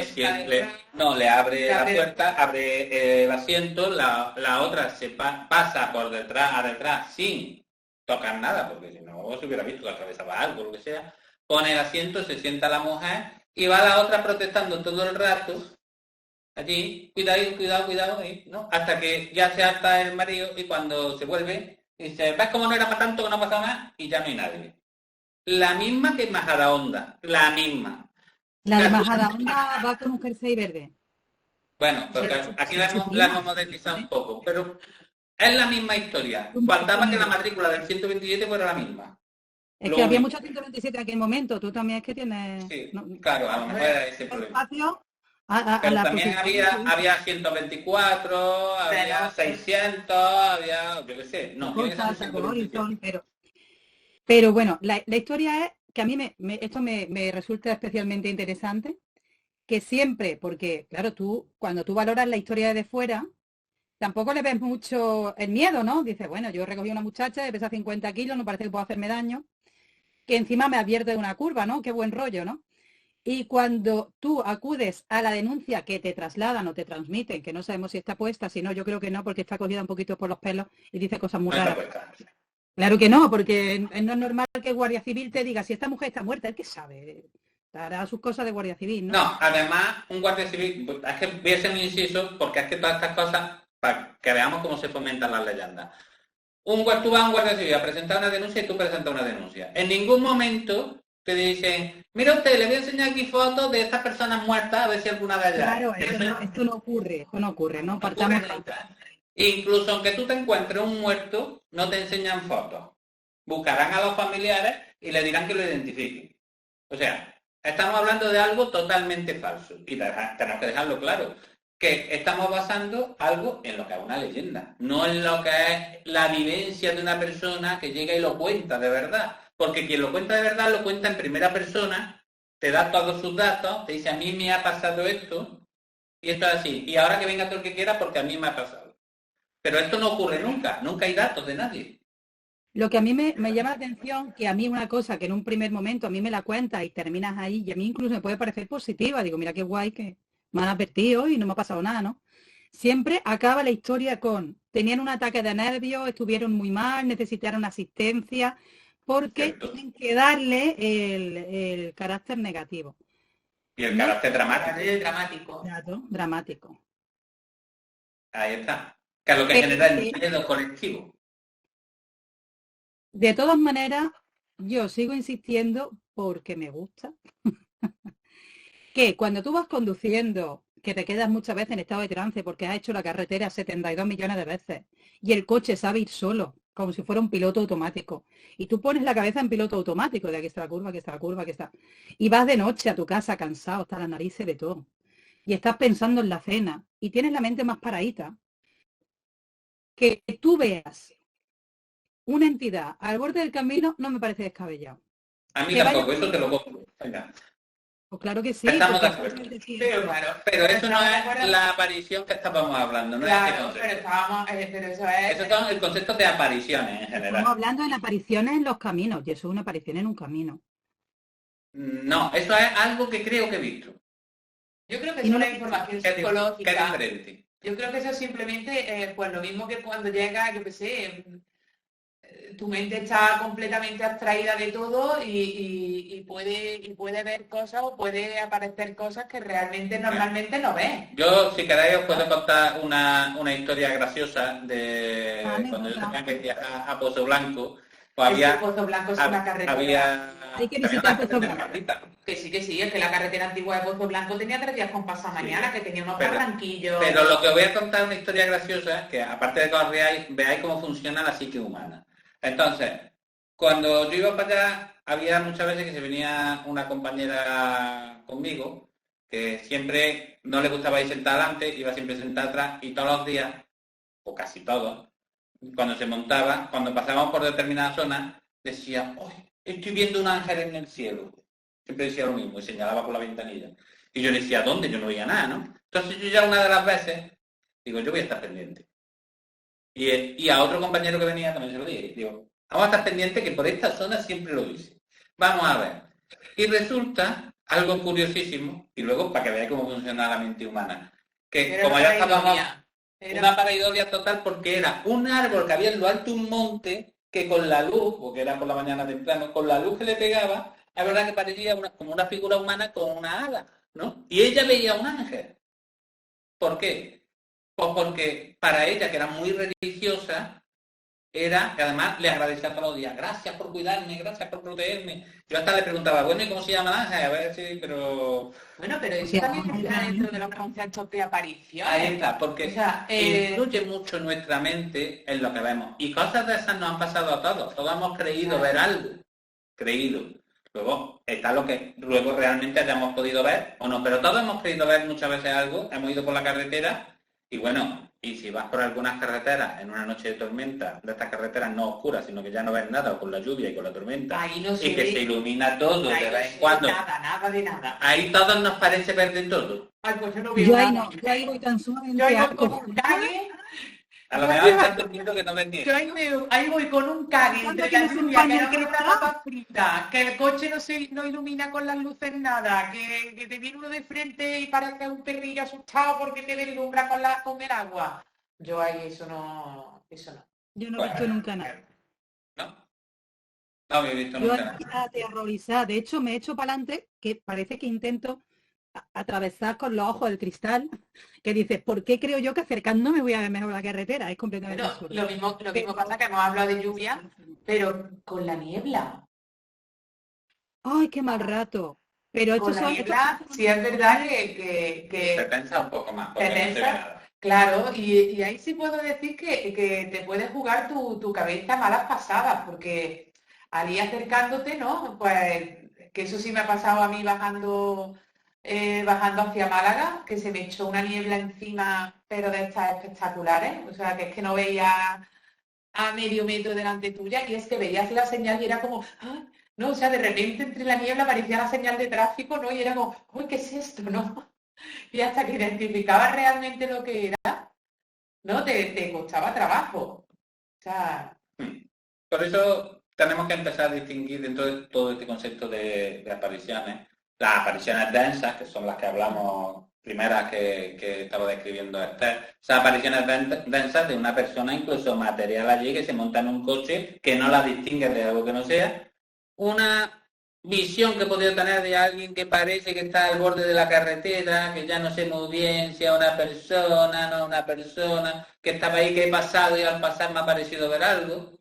abre la puerta, abre el asiento, la otra se pasa por detrás a detrás sin tocar nada, porque si no se hubiera visto que atravesaba algo, lo que sea, pone el asiento, se sienta la mujer y va la otra protestando todo el rato, allí, cuidado, ¿no? Hasta que ya se harta el marido y cuando se vuelve, dice, ¿ves cómo no era para tanto, que no ha pasado nada? Y ya no hay nadie. La misma que Majadahonda, la misma. La de Majadahonda va con un jersey verde. Bueno, porque aquí la hemos modernizado un poco, pero es la misma historia. Faltaba que la matrícula del 127 fuera la misma. Es que había muchos 127 en aquel momento, tú también es que tienes... Sí, claro, a lo mejor era ese problema. Pero también había 124, había 600, había, yo qué sé, no. Pero bueno, la historia es que a mí esto me resulta especialmente interesante, que siempre, porque claro, cuando tú valoras la historia desde fuera, tampoco le ves mucho el miedo, ¿no? Dices, bueno, yo recogí a una muchacha de pesa 50 kilos, no parece que pueda hacerme daño, que encima me advierte de una curva, ¿no? Qué buen rollo, ¿no? Y cuando tú acudes a la denuncia que te trasladan o te transmiten, que no sabemos si está puesta, si no, yo creo que no, porque está cogida un poquito por los pelos y dice cosas muy raras. Claro que no, porque no es normal que el Guardia Civil te diga, si esta mujer está muerta, él que sabe, hará sus cosas de Guardia Civil, ¿no? No, además, un Guardia Civil, es que voy a ser un inciso, porque es que todas estas cosas, para que veamos cómo se fomentan las leyendas. Tú vas a un Guardia Civil a presentar una denuncia y tú presentas una denuncia. En ningún momento te dicen, mira usted, le voy a enseñar aquí fotos de estas personas muertas, a ver si alguna de ellas. Claro, esto no ocurre, ¿no? Partamos. Incluso aunque tú te encuentres un muerto, no te enseñan fotos. Buscarán a los familiares y le dirán que lo identifiquen. O sea, estamos hablando de algo totalmente falso. Y tenemos que dejarlo claro, que estamos basando algo en lo que es una leyenda, no en lo que es la vivencia de una persona que llega y lo cuenta de verdad. Porque quien lo cuenta de verdad lo cuenta en primera persona, te da todos sus datos, te dice, a mí me ha pasado esto, y esto es así. Y ahora que venga todo el que quiera porque a mí me ha pasado. Pero esto no ocurre nunca hay datos de nadie. Lo que a mí me llama la atención, que a mí una cosa que en un primer momento a mí me la cuentas y terminas ahí, y a mí incluso me puede parecer positiva, digo, mira qué guay que me han advertido y no me ha pasado nada, ¿no? Siempre acaba la historia con, tenían un ataque de nervios, estuvieron muy mal, necesitaron asistencia, porque tienen que darle el carácter negativo. Y el carácter dramático. Dramático. Ahí está. Que es lo que genera el miedo colectivo. De todas maneras, yo sigo insistiendo porque me gusta. Que cuando tú vas conduciendo, que te quedas muchas veces en estado de trance porque has hecho la carretera 72 millones de veces y el coche sabe ir solo, como si fuera un piloto automático. Y tú pones la cabeza en piloto automático, de aquí está la curva, aquí está la curva, aquí está. Y vas de noche a tu casa cansado, hasta las narices de todo. Y estás pensando en la cena y tienes la mente más paradita. Que tú veas una entidad al borde del camino no me parece descabellado. A mí tampoco, eso te lo compro. Venga. Pues claro que sí. Estamos de acuerdo. Pero eso no es la aparición que estábamos hablando, no claro, es pero eso es... Esos son el concepto de apariciones en general. Estamos hablando de apariciones en los caminos, y eso es una aparición en un camino. No, eso es algo que creo que he visto. Yo creo que es una información psicológica. Que es diferente. Yo creo que eso simplemente, pues lo mismo que cuando llega, yo qué sé, tu mente está completamente abstraída de todo y puede ver cosas o puede aparecer cosas que realmente normalmente no ves. Yo, si queréis, os puedo contar una historia graciosa de cuando yo tenía que viajar a Pozo Blanco. Pues Pozo Blanco es una carretera. Hay que visitar Pozo Blanco. Que sí, es que la carretera antigua de Pozo Blanco tenía 3 días con pasamañana, que tenía unos barranquillos. Pero lo que os voy a contar es una historia graciosa, que aparte de que os veáis cómo funciona la psique humana. Entonces, cuando yo iba para allá, había muchas veces que se venía una compañera conmigo, que siempre no le gustaba ir sentada adelante, iba siempre sentada atrás, y todos los días, o casi todos, cuando se montaba, cuando pasábamos por determinadas zonas, decía, ¡ay, estoy viendo un ángel en el cielo! Siempre decía lo mismo, y señalaba por la ventanilla. Y yo le decía, ¿dónde? Yo no veía nada, ¿no? Entonces yo ya una de las veces, digo, yo voy a estar pendiente. Y a otro compañero que venía también se lo dije, digo, Vamos a estar pendientes que por esta zona siempre lo dice. Vamos a ver. Y resulta algo curiosísimo, y luego para que veáis cómo funciona la mente humana, que Era como ya estábamos, pareidolia. una pareidolia total porque era un árbol que había en lo alto de un monte que con la luz, porque era por la mañana temprano, con la luz que le pegaba, la verdad que parecía como una figura humana con una ala, ¿no? Y ella veía un ángel. ¿Por qué? Pues porque para ella, que era muy religiosa, era que además le agradecía todos los días, gracias por cuidarme, gracias por protegerme. Yo hasta le preguntaba, bueno, ¿y cómo se llama el ángel? A ver si, pero... Bueno, pero eso también entra dentro de los conceptos de aparición. Ahí está, porque O sea, influye mucho nuestra mente en lo que vemos. Y cosas de esas nos han pasado a todos. Todos hemos creído ver algo. Creído. Luego está lo que luego realmente hayamos podido ver o no. Pero todos hemos creído ver muchas veces algo. Hemos ido por la carretera y bueno, y si vas por algunas carreteras en una noche de tormenta, de estas carreteras no oscuras, sino que ya no ves nada con la lluvia y con la tormenta, ahí no y que se ilumina todo de ahí no vez se en ve cuando, nada de nada. ahí todos nos parece ver de todo. Ay, pues yo no veo Yo ahí nada. no, yo ahí voy tan Yo sumamente ahí voy a- con un cague, A lo mejor estás durmiendo que no ves ni yo ahí voy con un cague Cuando entre la tienes un lluvia, que paño no veo que una está. papa frita, que el coche no ilumina con las luces nada, que te viene uno de frente y parece un perrillo asustado porque te deslumbra con el agua. Yo ahí eso no. Yo no he visto nunca nada. ¿No? No había visto Yo nunca nada. aterrorizada. De hecho, me he hecho para adelante, que parece que intento atravesar con los ojos el cristal, que dices, ¿por qué creo yo que acercándome voy a ver mejor la carretera? Es completamente Bueno, absurdo. lo mismo pasa que hemos hablado de lluvia, pero con la niebla. ¡Ay, qué mal rato! Pero Con estos la son... niebla, sí es verdad que Se pensa un poco más, porque te no se ve pensa, nada. claro, y ahí sí puedo decir que te puedes jugar tu cabeza malas pasadas, porque al ir acercándote, ¿no? Pues que eso sí me ha pasado a mí bajando hacia Málaga, que se me echó una niebla encima, pero de estas espectaculares, o sea, que es que no veía a medio metro delante tuya, y es que veías la señal y era como, ¡ah! No, o sea, de repente entre la niebla aparecía la señal de tráfico, ¿no? Y era como, uy, ¿qué es esto, no? Y hasta que identificabas realmente lo que era, ¿no? Te costaba trabajo. O sea, Por eso tenemos que empezar a distinguir dentro de todo este concepto de apariciones. Las apariciones densas, que son las que hablamos primeras que estaba describiendo Esther. Esas apariciones densas de una persona incluso material allí que se monta en un coche que no la distingue de algo que no sea. Una visión que podría tener de alguien que parece que está al borde de la carretera, que ya no sé muy bien si es una persona, no una persona, que estaba ahí, que he pasado y al pasar me ha parecido ver algo.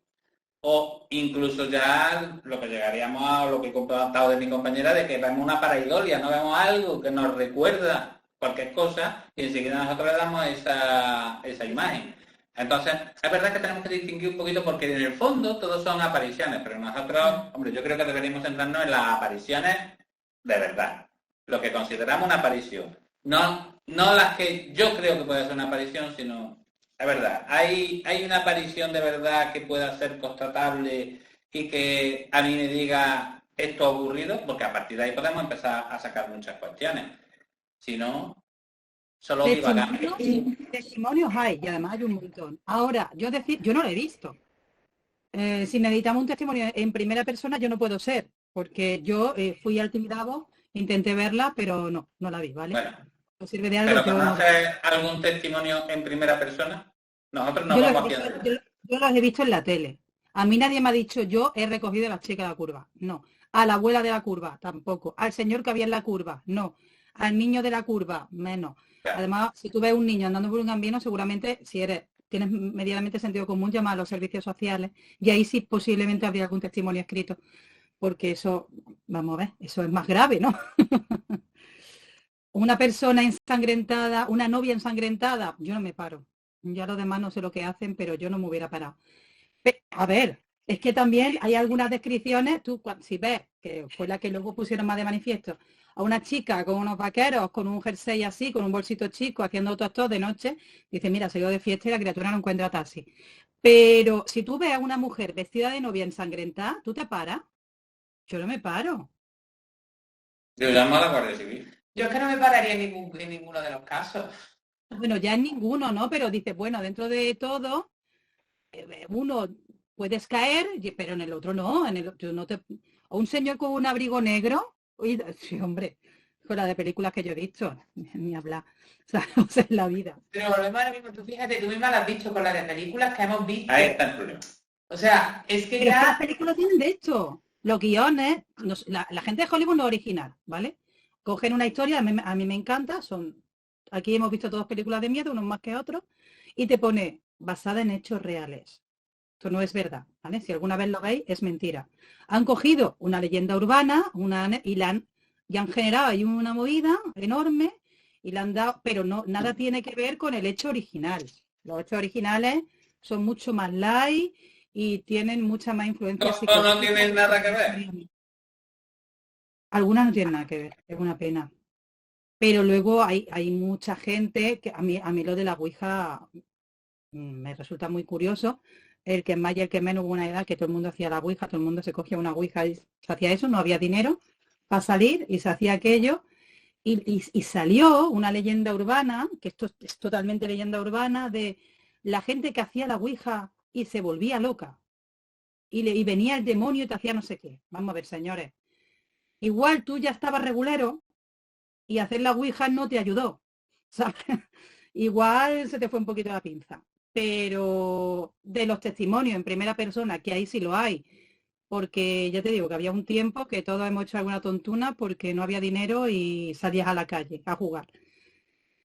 O incluso ya lo que llegaríamos a lo que he contado de mi compañera, de que vemos una pareidolia, no vemos algo que nos recuerda cualquier cosa y enseguida nosotros le damos esa imagen. Entonces, es verdad que tenemos que distinguir un poquito porque en el fondo todos son apariciones, pero nosotros, hombre, yo creo que deberíamos centrarnos en las apariciones de verdad, lo que consideramos una aparición. No las que yo creo que puede ser una aparición, sino... Es verdad, hay una aparición de verdad que pueda ser constatable y que a mí me diga esto ha ocurrido, porque a partir de ahí podemos empezar a sacar muchas cuestiones. Si no, solo divagamos. Testimonios hay, y además hay un montón. Ahora, yo no lo he visto. Si necesitamos un testimonio en primera persona, yo no puedo ser, porque yo fui al Tibidabo, intenté verla, pero no la vi, ¿vale? Bueno, ¿No sirve de algo? ¿pero conoces algún testimonio en primera persona? Nosotros no Yo vamos haciendo. yo los he visto en la tele. A mí nadie me ha dicho, yo he recogido a la chica de la curva. No. A la abuela de la curva, tampoco. Al señor que había en la curva, no. Al niño de la curva, menos. Claro. Además, si tú ves un niño andando por un camino, seguramente, si tienes medianamente sentido común, llama a los servicios sociales. Y ahí sí posiblemente habría algún testimonio escrito. Porque eso, vamos a ver, eso es más grave, ¿no? Una persona ensangrentada, una novia ensangrentada, yo no me paro. Ya los demás no sé lo que hacen, pero yo no me hubiera parado. A ver, es que también hay algunas descripciones, tú si ves, que fue la que luego pusieron más de manifiesto, a una chica con unos vaqueros, con un jersey así, con un bolsito chico, haciendo autostop de noche, dice, mira, se ha ido de fiesta y la criatura no encuentra taxi. Pero si tú ves a una mujer vestida de novia ensangrentada, ¿tú te paras? Yo no me paro. Yo llamo a la Guardia Civil. yo es que no me pararía en ninguno de los casos. Bueno, ya en ninguno, ¿no? Pero dice, bueno, dentro de todo, uno puedes caer, pero en el otro no, tú no te... O un señor con un abrigo negro, oye, sí, hombre, con la de películas que yo he visto, ni hablar, o sea, en la vida. Pero volvemos ahora mismo, tú fíjate, tú misma lo has dicho con la de películas que hemos visto. Ahí está el problema. O sea, es que Pero es que las ya... películas tienen de esto. Los guiones, la gente de Hollywood no es original, ¿vale? Cogen una historia, a mí me encanta, aquí hemos visto todas películas de miedo, unos más que otros, y te pone basada en hechos reales. Esto no es verdad, ¿vale? Si alguna vez lo veis, es mentira. Han cogido una leyenda urbana y han generado ahí una movida enorme y la han dado, pero no, nada tiene que ver con el hecho original. Los hechos originales son mucho más light y tienen mucha más influencia No tienen nada que ver. Algunas no tienen nada que ver, es una pena. Pero luego hay mucha gente que a mí lo de la Ouija me resulta muy curioso. El que más y el que menos, hubo una edad que todo el mundo hacía la Ouija, todo el mundo se cogía una Ouija y se hacía eso, no había dinero para salir y se hacía aquello. Y salió una leyenda urbana, que esto es totalmente leyenda urbana, de la gente que hacía la Ouija y se volvía loca. Y venía el demonio y te hacía no sé qué. Vamos a ver, señores. Igual tú ya estabas regulero y hacer la Ouija no te ayudó, ¿sabes? Igual se te fue un poquito la pinza. Pero de los testimonios en primera persona, que ahí sí lo hay, porque ya te digo que había un tiempo que todos hemos hecho alguna tontuna porque no había dinero y salías a la calle a jugar.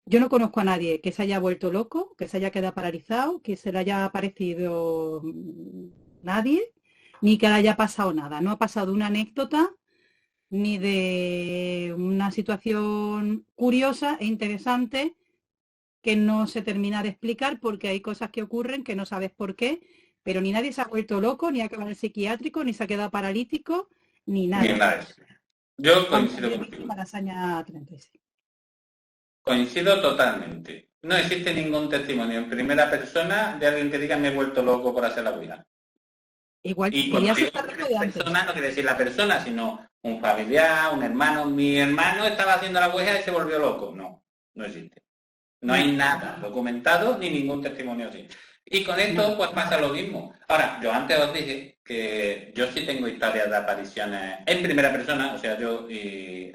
Yo no conozco a nadie que se haya vuelto loco, que se haya quedado paralizado, que se le haya aparecido nadie, ni que le haya pasado nada. No ha pasado una anécdota ni de una situación curiosa e interesante que no se termina de explicar porque hay cosas que ocurren que no sabes por qué, pero ni nadie se ha vuelto loco, ni ha quedado en el psiquiátrico, ni se ha quedado paralítico, ni nada. Ni nada. Yo coincido contigo. Malasaña 36. Coincido totalmente. No existe ningún testimonio en primera persona de alguien que diga me he vuelto loco por hacer la Ouija. Igual Y querías digo, estar loco de antes. persona no quiere decir la persona, sino un familiar, un hermano. Mi hermano estaba haciendo la Ouija y se volvió loco. No, no existe. No hay nada documentado ni ningún testimonio así. Y con esto pues pasa lo mismo. Ahora, yo antes os dije que yo sí tengo historias de apariciones en primera persona, o sea, yo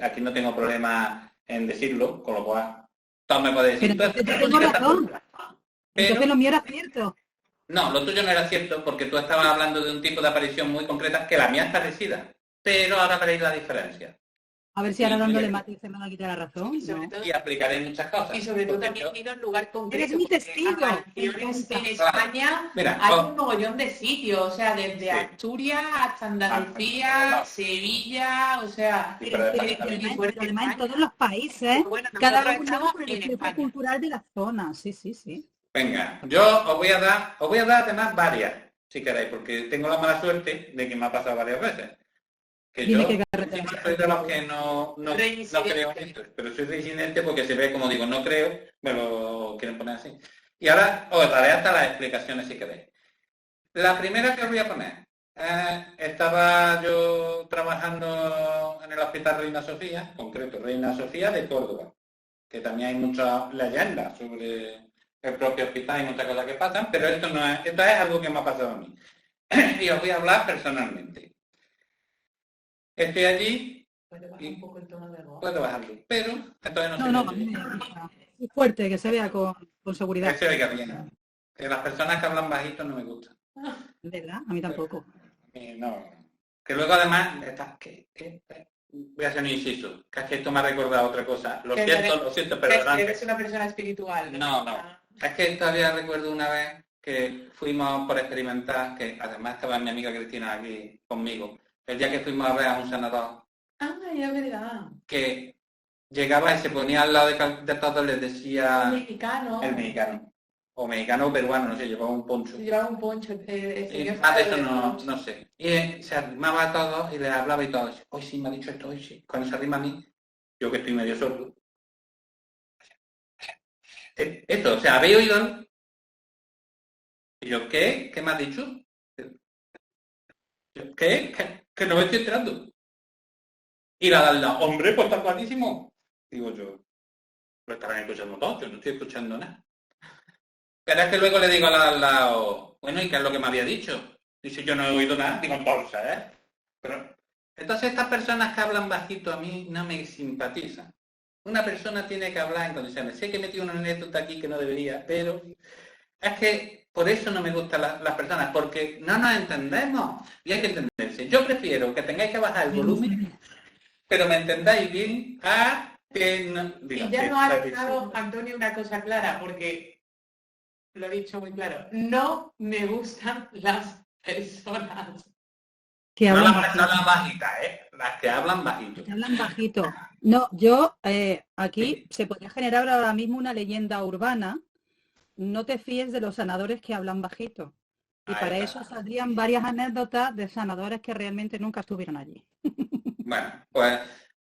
aquí no tengo problema en decirlo, con lo cual todo me puede decir. Pero entonces yo tengo razón. Entonces lo mío era cierto. No, lo tuyo no era cierto porque tú estabas hablando de un tipo de aparición muy concreta que la mía es parecida, pero ahora veréis la diferencia. A ver si ahora dándole matiz se me va a quitar la razón. Y aplicaré muchas cosas. Y sobre todo también he ido al lugar concreto. Eres mi testigo. En España Mira, hay un mogollón de sitios, o sea, desde Asturias hasta Andalucía, Sevilla, o sea... Pero además en todos los países, Bueno, cada nosotros uno estamos con el en espíritu España. cultural de la zona. Sí, sí, sí. Venga, yo os voy a dar además varias, si queréis, porque tengo la mala suerte de que me ha pasado varias veces. Que Dime yo qué carretera. soy de los que no creo en esto, pero soy reincidente porque se ve como digo, no creo, me lo quieren poner así. Y ahora os daré hasta las explicaciones si queréis. La primera que os voy a poner, estaba yo trabajando en el Hospital Reina Sofía, en concreto Reina Sofía de Córdoba, que también hay muchas leyendas sobre el propio hospital y muchas cosas que pasan, pero esto es algo que me ha pasado a mí. Y os voy a hablar personalmente. Estoy allí. Puede bajar un poco el tono de voz. Puedo bajarlo, pero entonces No, es fuerte, que se vea con seguridad. que se oiga bien. Que las personas que hablan bajito no me gustan. ¿Verdad? A mí tampoco. No. Que luego además, voy a hacer un inciso, que es que esto me ha recordado otra cosa. Lo siento, pero Eres una persona espiritual. No. Es que todavía recuerdo una vez que fuimos por experimentar, que además estaba mi amiga Cristina aquí conmigo, el día que fuimos a ver a un sanador. Ah, ya es verdad. Que llegaba y se ponía al lado de todos, les decía... El mexicano. El mexicano. O mexicano o peruano, no sé, llevaba un poncho. Llevaba un poncho. Más de eso no sé. Y se arrimaba a todos y les hablaba y todo. Hoy sí me ha dicho esto, hoy sí. Cuando se arrima a mí, yo que estoy medio sordo. Esto, o sea, ¿habéis oído? Y yo, ¿qué? ¿Qué me has dicho? Yo, ¿qué? Que no me estoy enterando. Y la de al lado, hombre, pues está clarísimo. Digo yo, lo estarán escuchando todos, yo no estoy escuchando nada. Pero es que luego le digo al lado, bueno, ¿y qué es lo que me había dicho? Dice, yo no he oído nada. Digo, entonces, Pero, entonces estas personas que hablan bajito a mí no me simpatizan. Una persona tiene que hablar en condiciones. Sé que he metido una anécdota aquí que no debería, pero es que por eso no me gustan las personas, porque no nos entendemos y hay que entenderse. Yo prefiero que tengáis que bajar el volumen, pero me entendáis bien a que no... Y ya nos ha dejado, Antonio, una cosa clara, porque lo he dicho muy claro, no me gustan las personas. Que No hablan las bajito. personas bajitas, las que hablan bajito. Que hablan bajito. No, yo aquí se podría generar ahora mismo una leyenda urbana. No te fíes de los sanadores que hablan bajito. Y Ahí para está. eso saldrían varias anécdotas de sanadores que realmente nunca estuvieron allí. Bueno, pues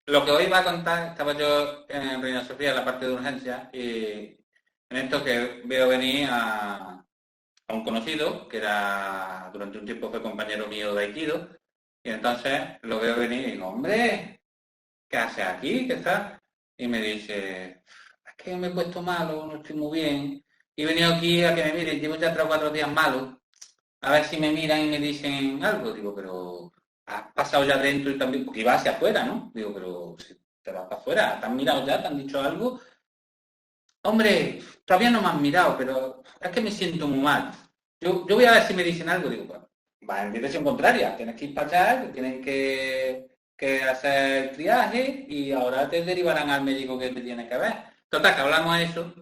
lo que hoy va a contar, estaba yo en Reina Sofía en la parte de urgencia y en esto que veo venir a un conocido que era durante un tiempo fue compañero mío de Aikido y entonces lo veo venir y digo, hombre, ¿qué haces aquí? ¿Qué tal? Y me dice, es que me he puesto malo, no estoy muy bien y he venido aquí a que me miren, llevo ya 3 o 4 días malos, a ver si me miran y me dicen algo. Digo, pero has pasado ya dentro y también, porque iba hacia afuera, ¿no? Digo, pero si te vas para afuera, ¿te han mirado ya? ¿Te han dicho algo? Hombre, todavía no me han mirado, pero es que me siento muy mal. Yo voy a ver si me dicen algo. Digo, pues, va en dirección contraria. Tienes que ir para allá, tienen que hacer el triaje y ahora te derivarán al médico que te tiene que ver. Total, que hablamos de eso.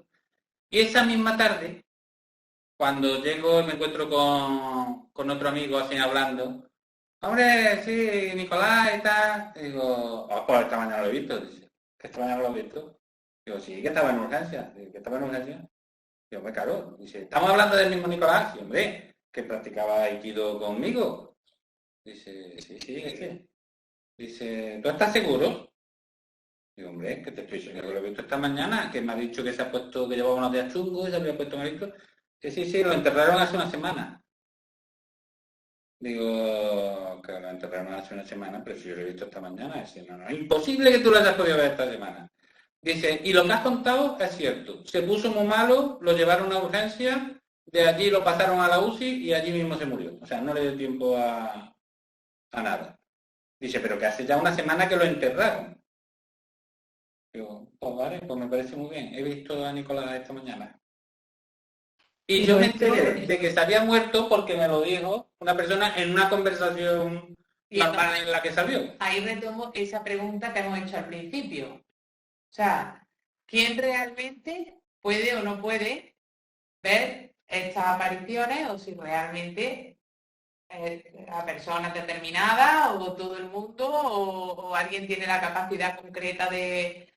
Y esa misma tarde, cuando llego y me encuentro con otro amigo así hablando, hombre, sí, Nicolás y tal, y digo, pues esta mañana lo he visto, dice, que esta mañana lo he visto. Digo, sí, que estaba en urgencia. Digo, que estaba en urgencia. Digo, hombre, claro. Dice, ¿estamos hablando del mismo Nicolás? Y hombre, que practicaba Aikido conmigo. Dice, sí, es que. Dice, ¿tú estás seguro? Digo, hombre, que te estoy diciendo que lo he visto esta mañana, que me ha dicho que se ha puesto, que llevaba unos días chungos y se había puesto malito. Que sí, lo enterraron hace una semana. Digo, que lo enterraron hace una semana, pero si yo lo he visto esta mañana. Dice, no, es imposible que tú lo hayas podido ver esta semana. Dice, y lo que has contado es cierto. Se puso muy malo, lo llevaron a urgencia, de allí lo pasaron a la UCI y allí mismo se murió. O sea, no le dio tiempo a nada. Dice, pero que hace ya una semana que lo enterraron. Digo, pues vale, pues me parece muy bien. He visto a Nicolás esta mañana. Y yo me enteré de que se había muerto porque me lo dijo una persona en una conversación normal en la que salió. Ahí retomo esa pregunta que hemos hecho al principio. O sea, ¿quién realmente puede o no puede ver estas apariciones o si realmente a personas determinadas o todo el mundo o alguien tiene la capacidad concreta de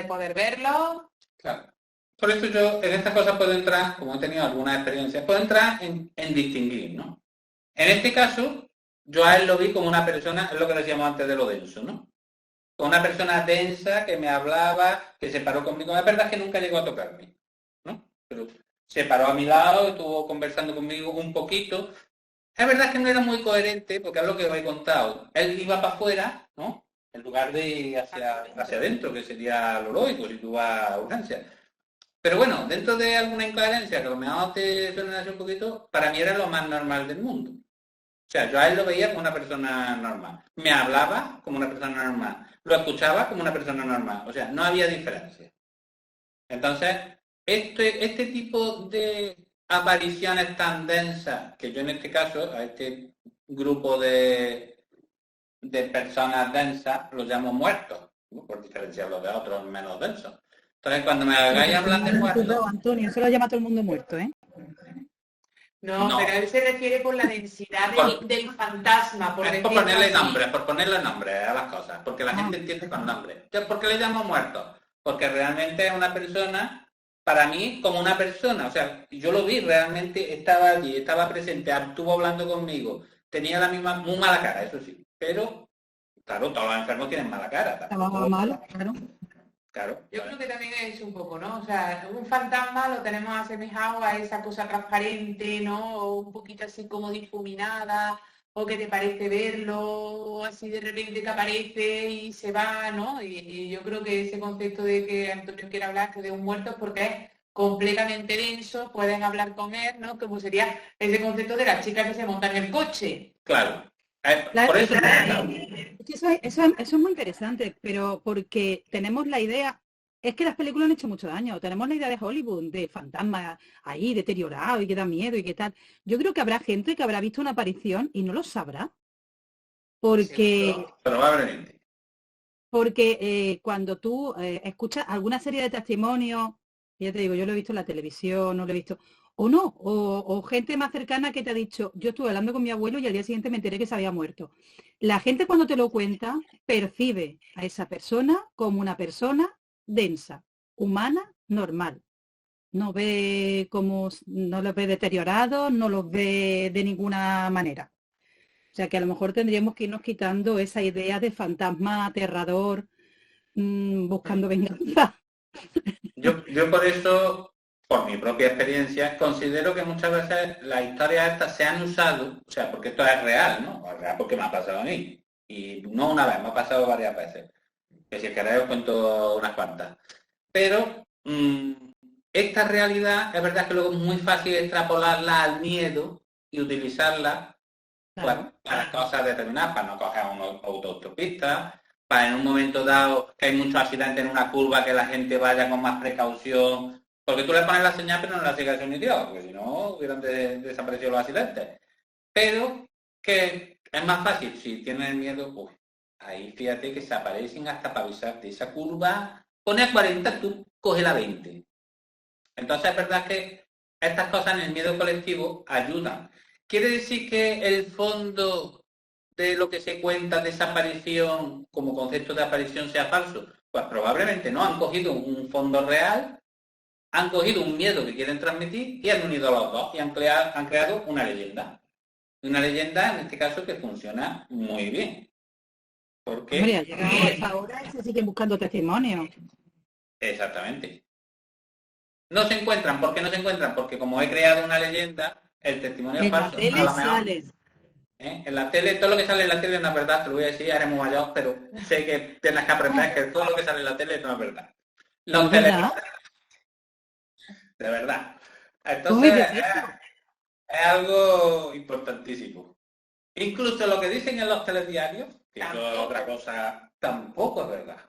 poder verlo? Claro. Por eso yo en estas cosas puedo entrar, como he tenido algunas experiencias, puedo entrar en distinguir, ¿no? En este caso, yo a él lo vi como una persona, es lo que decíamos antes de lo denso, ¿no? Una persona densa que me hablaba, que se paró conmigo. La verdad es que nunca llegó a tocarme, ¿no? Pero se paró a mi lado, estuvo conversando conmigo un poquito. Es verdad que no era muy coherente, porque es lo que os he contado. Él iba para afuera, ¿no? En lugar de ir hacia adentro, que sería lo lógico si tú vas a urgencia. Pero bueno, dentro de alguna incoherencia, que a lo mejor te suena así un poquito, para mí era lo más normal del mundo. O sea, yo a él lo veía como una persona normal. Me hablaba como una persona normal. Lo escuchaba como una persona normal. O sea, no había diferencia. Entonces, este tipo de apariciones tan densas, que yo en este caso, a este grupo de personas densas, los llamo muertos, ¿no? Por diferenciarlos de otros menos densos. Entonces, cuando me hagáis hablar de muertos... Antonio, eso lo llama todo el mundo muerto, ¿eh? No, pero él se refiere por la densidad del fantasma. Es por ponerle nombre a las cosas, porque la gente entiende con nombre. ¿Por qué le llamo muerto? Porque realmente es una persona, para mí, como una persona. O sea, yo lo vi, realmente estaba allí, estaba presente, estuvo hablando conmigo, tenía la misma, muy mala cara, eso sí. Pero, claro, todos los enfermos tienen mala cara. Estaba mal, claro. Claro. Yo creo que también es un poco, ¿no? O sea, un fantasma lo tenemos asemejado a esa cosa transparente, ¿no? O un poquito así como difuminada, o que te parece verlo, o así de repente que aparece y se va, ¿no? Y yo creo que ese concepto de que Antonio quiere hablar que de un muerto es porque es completamente denso, pueden hablar con él, ¿no? Como sería ese concepto de las chicas que se montan en el coche. Claro. Claro, Por eso eso es muy interesante, pero porque tenemos la idea, es que las películas han hecho mucho daño, tenemos la idea de Hollywood, de fantasmas ahí deteriorado y que da miedo y qué tal. Yo creo que habrá gente que habrá visto una aparición y no lo sabrá, porque, probablemente. porque cuando tú escuchas alguna serie de testimonios, ya te digo, yo lo he visto en la televisión, no lo he visto, o no, o gente más cercana que te ha dicho, yo estuve hablando con mi abuelo y al día siguiente me enteré que se había muerto. La gente cuando te lo cuenta percibe a esa persona como una persona densa, humana, normal. No ve como, no los ve deteriorados, no los ve de ninguna manera. O sea que a lo mejor tendríamos que irnos quitando esa idea de fantasma aterrador, buscando venganza. Yo por eso, por mi propia experiencia, considero que muchas veces las historias estas se han usado, o sea, porque esto es real, ¿no? Es real porque me ha pasado a mí. Y no una vez, me ha pasado varias veces. Que si queréis os cuento unas cuantas. Pero esta realidad es verdad que luego es muy fácil extrapolarla al miedo y utilizarla para cosas determinadas, para no coger una autopista, para en un momento dado que hay muchos accidentes en una curva que la gente vaya con más precaución, porque tú le pones la señal pero no la sigas un idiota, porque si no hubieran desaparecido los accidentes. Pero que es más fácil, si tienes miedo, ahí fíjate que se aparecen hasta para avisarte. Esa curva pone a 40, tú coge la 20. Entonces es verdad que estas cosas en el miedo colectivo ayudan. ¿Quiere decir que el fondo de lo que se cuenta de esa aparición como concepto de aparición sea falso? Pues probablemente no. Han cogido un fondo real, han cogido un miedo que quieren transmitir y han unido los dos y han creado una leyenda. Una leyenda, en este caso, que funciona muy bien. Porque... Hombre, ha llegado hasta ahora y se siguen buscando testimonios. Exactamente. No se encuentran. ¿Por qué no se encuentran? Porque como he creado una leyenda, el testimonio es falso. En la tele sale. En la tele, todo lo que sale en la tele no es verdad, te lo voy a decir, haremos mayor, pero sé que tienes que aprender que todo lo que sale en la tele no es verdad. Los telediarios, de verdad. Entonces, es algo importantísimo. Incluso lo que dicen en los telediarios, que eso es otra cosa, tampoco es verdad.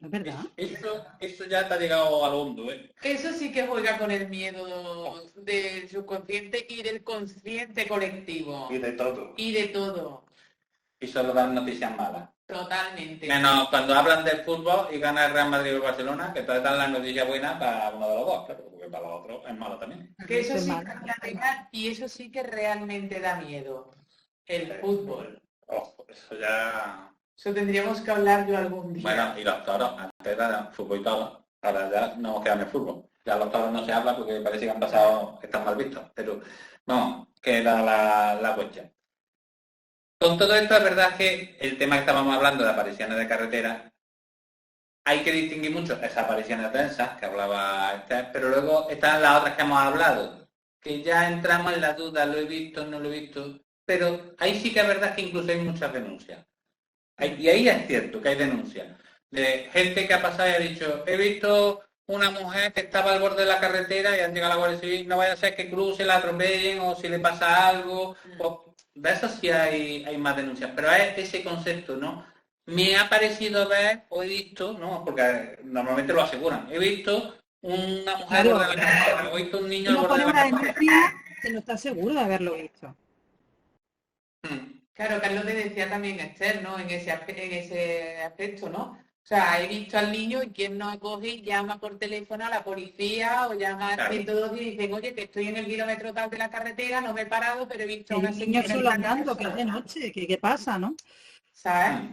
¿Es verdad? Eso ya te ha llegado al hondo, ¿eh? Eso sí que juega con el miedo del subconsciente y del consciente colectivo. Y de todo. Y de todo. Y solo dan noticias malas. Totalmente. Menos cuando hablan del fútbol y gana el Real Madrid o el Barcelona, que entonces dan las noticias buenas para uno de los dos, pero porque para los otros es malo también. Que eso sí y eso sí que realmente da miedo. El fútbol. Eso ya... Eso tendríamos que hablar yo algún día. Bueno, y los toros, antes era fútbol y toros, ahora ya no nos quedan en el fútbol. Ya los toros no se habla porque parece que han pasado, están mal vistos, pero no, que era la cuestión. Con todo esto es verdad que el tema que estábamos hablando de apariciones de carretera, hay que distinguir mucho esas apariciones densas que hablaba Esther, pero luego están las otras que hemos hablado, que ya entramos en la duda, lo he visto, no lo he visto, pero ahí sí que es verdad que incluso hay muchas denuncias. Y ahí es cierto que hay denuncias de gente que ha pasado y ha dicho, he visto una mujer que estaba al borde de la carretera y han llegado a la Guardia Civil, no vaya a ser que cruce, la atropellen o si le pasa algo. De eso sí hay más denuncias, pero es ese concepto, ¿no? Me ha parecido ver o he visto, ¿no? Porque normalmente lo aseguran, he visto una mujer al borde de la carretera, o he visto un niño al borde de la carretera. Que no está seguro de haberlo visto. Claro, Carlos te decía también Esther, ¿no? En ese aspecto, ¿no? O sea, he visto al niño y quien no acoge y llama por teléfono a la policía o llama al 112 y dicen, oye, que estoy en el kilómetro tal de la carretera, no me he parado, pero he visto a una señora solo andando, que es de noche, ¿qué pasa, no? ¿Sabes?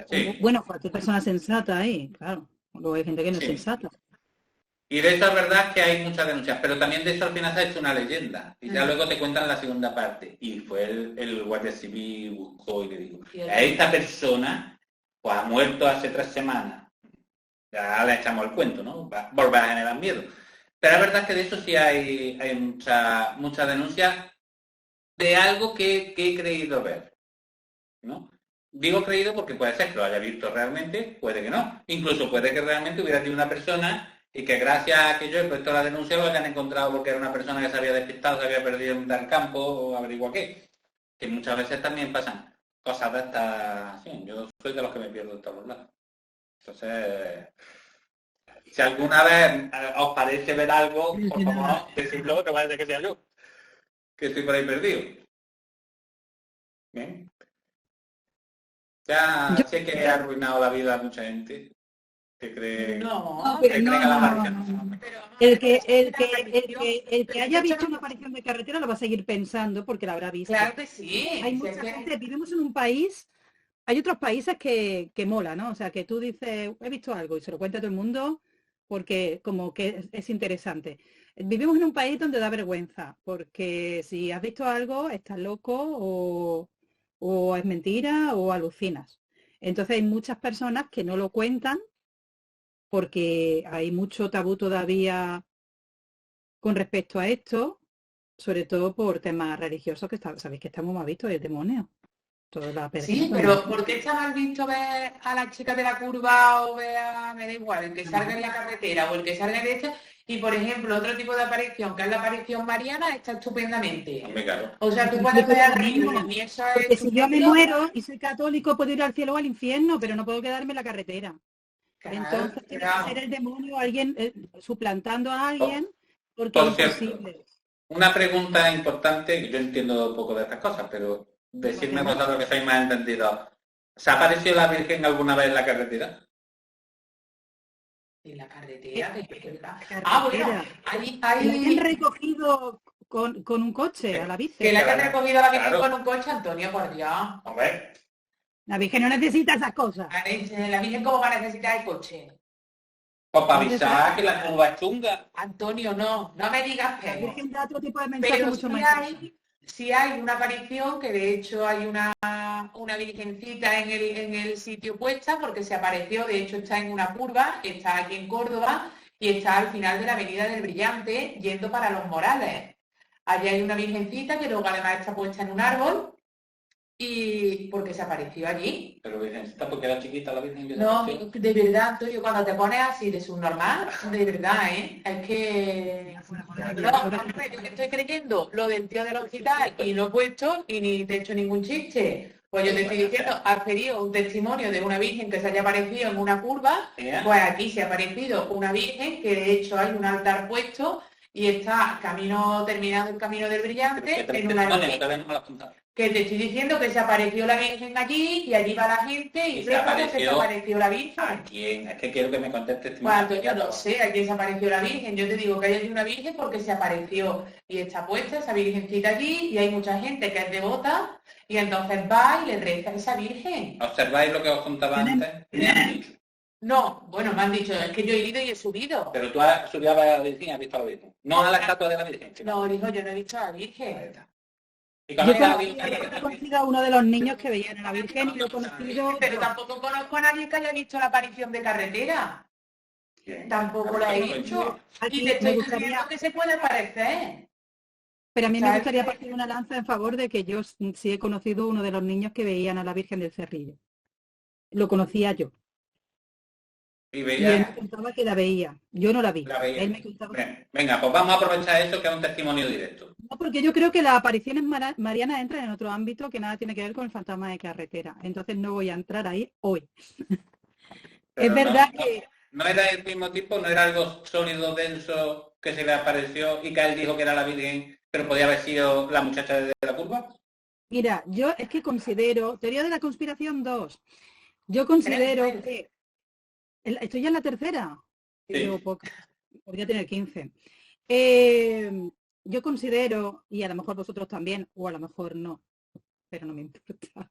Sí. Bueno, cualquier persona sensata ahí, claro. Luego hay gente que no es sensata. Y de eso es verdad que hay muchas denuncias, pero también de eso al final se ha hecho una leyenda. Y ya luego te cuentan la segunda parte. Y fue el Guardia Civil buscó y le dijo, a esta persona pues ha muerto hace 3 semanas. Ya le echamos el cuento, ¿no? Va a volver a generar miedo. Pero es verdad que de eso sí hay muchas denuncias de algo que he creído ver, ¿no? Digo creído porque puede ser que lo haya visto realmente, puede que no. Incluso puede que realmente hubiera sido una persona Y que gracias a que yo he puesto la denuncia lo hayan encontrado porque era una persona que se había despistado, se había perdido en tal campo o averigua qué. Que muchas veces también pasan cosas de estas. Sí, yo soy de los que me pierdo en todos lados. Entonces, si alguna vez os parece ver algo, por favor, decidlo, que parece que sea yo. Que estoy por ahí perdido. Bien. Ya sé que he arruinado la vida a mucha gente. Que cree, No, pero que no, cree que la no, no, aparición. no. pero vamos a El ver, que, el la que, el aparición, que, el que haya escúchame, visto una aparición de carretera lo va a seguir pensando porque la habrá visto. claro que sí. Hay Si es mucha que- gente, vivimos en un país, hay otros países que mola, ¿no? O sea, que tú dices, he visto algo y se lo cuenta a todo el mundo porque como que es interesante. Vivimos en un país donde da vergüenza, porque si has visto algo, estás loco o es mentira o alucinas. Entonces hay muchas personas que no lo cuentan porque hay mucho tabú todavía con respecto a esto, sobre todo por temas religiosos, que sabéis que estamos más vistos del demonio. Toda la Sí, persona. pero ¿por qué está mal visto ver a la chica de la curva o ver a, me da igual, el que salga en la carretera o el que salga de esta? Y por ejemplo, otro tipo de aparición, que es la aparición mariana, está estupendamente. Hombre, claro. O sea, tú Yo puedes creo ver al lo río mismo, y eso porque es si yo me estupendo. muero y soy católico, puedo ir al cielo o al infierno, pero no puedo quedarme en la carretera. Claro, Entonces tiene que claro. ser el demonio, alguien suplantando a alguien, porque Por es cierto, imposible. una pregunta importante, que yo entiendo poco de estas cosas, pero decidme vosotros que sois más entendidos. ¿Se ha aparecido la Virgen alguna vez en la carretera? En la carretera, La Ah, bueno, carretera. ahí, Que la hayan ahí recogido con un coche a la que Virgen. le hayan recogido a la Virgen Claro. con un coche, Antonio, por Dios. Hombre, La Virgen no necesita esas cosas. La Virgen, ¿cómo va a necesitar el coche? pues para avisar que la curva es chunga. Antonio, no me digas La pero. Virgen da otro tipo de mensaje Pero mucho sí más sí hay una aparición, que de hecho hay una virgencita en el sitio puesta, porque se apareció, de hecho está en una curva, está aquí en Córdoba, y está al final de la Avenida del Brillante, yendo para Los Morales. Allí hay una virgencita que luego además está puesta en un árbol, y porque se apareció allí. Pero Virgencita, porque era chiquita la Virgen. que No, se apareció. de verdad, Antonio, cuando te pones así de subnormal, de verdad, ¿eh? Es que... No, hombre, yo que estoy creyendo lo del tío del hospital y no he puesto y ni te he hecho ningún chiste. Pues yo te estoy diciendo, has pedido un testimonio de una virgen que se haya aparecido en una curva, pues aquí se ha aparecido una virgen que de hecho hay un altar puesto y está terminado el camino del Brillante en una que te estoy diciendo que se apareció la Virgen allí y allí va la gente y Y se apareció la Virgen. ¿A quién? Es que quiero que me contestes. Pues Antonio, no sé a quién se apareció la Virgen. Yo te digo que hay allí una Virgen porque se apareció y está puesta esa Virgencita allí y hay mucha gente que es devota y entonces va y le reza a esa Virgen. ¿Observáis lo que os contaba antes? Me han dicho. No, bueno, me han dicho, es que yo he ido y he subido. Pero tú has subido a la Virgen y has visto a la Virgen. No a la estatua de la Virgen. No, hijo, yo no he visto a la Virgen. Y Yo conoces a la he conocido a uno de los niños que veían a la Virgen y lo he conocido. Pero tampoco conozco a nadie que haya visto la aparición de carretera. Tampoco la he visto. Aquí Y te me estoy gustaría, diciendo que se puede parecer. pero a mí me ¿Sabes? gustaría partir una lanza en favor de que yo sí he conocido a uno de los niños que veían a la Virgen del Cerrillo. Lo conocía yo. Y Y él veía. me contaba que la veía. Yo no la vi. La veía. Él me contaba. Venga, pues vamos a aprovechar eso que es un testimonio directo. No, porque yo creo que las apariciones marianas entran en otro ámbito que nada tiene que ver con el fantasma de carretera. Entonces no voy a entrar ahí hoy. Pero Es verdad no, que no era el mismo tipo, no era algo sólido, denso, que se le apareció y que él dijo que era la Virgen, pero podía haber sido la muchacha de la curva. mira, yo es que considero, teoría de la conspiración 2, yo considero que, estoy ya en la tercera, Sí. yo podría tener 15. Yo considero, y a lo mejor vosotros también, o a lo mejor no, pero no me importa,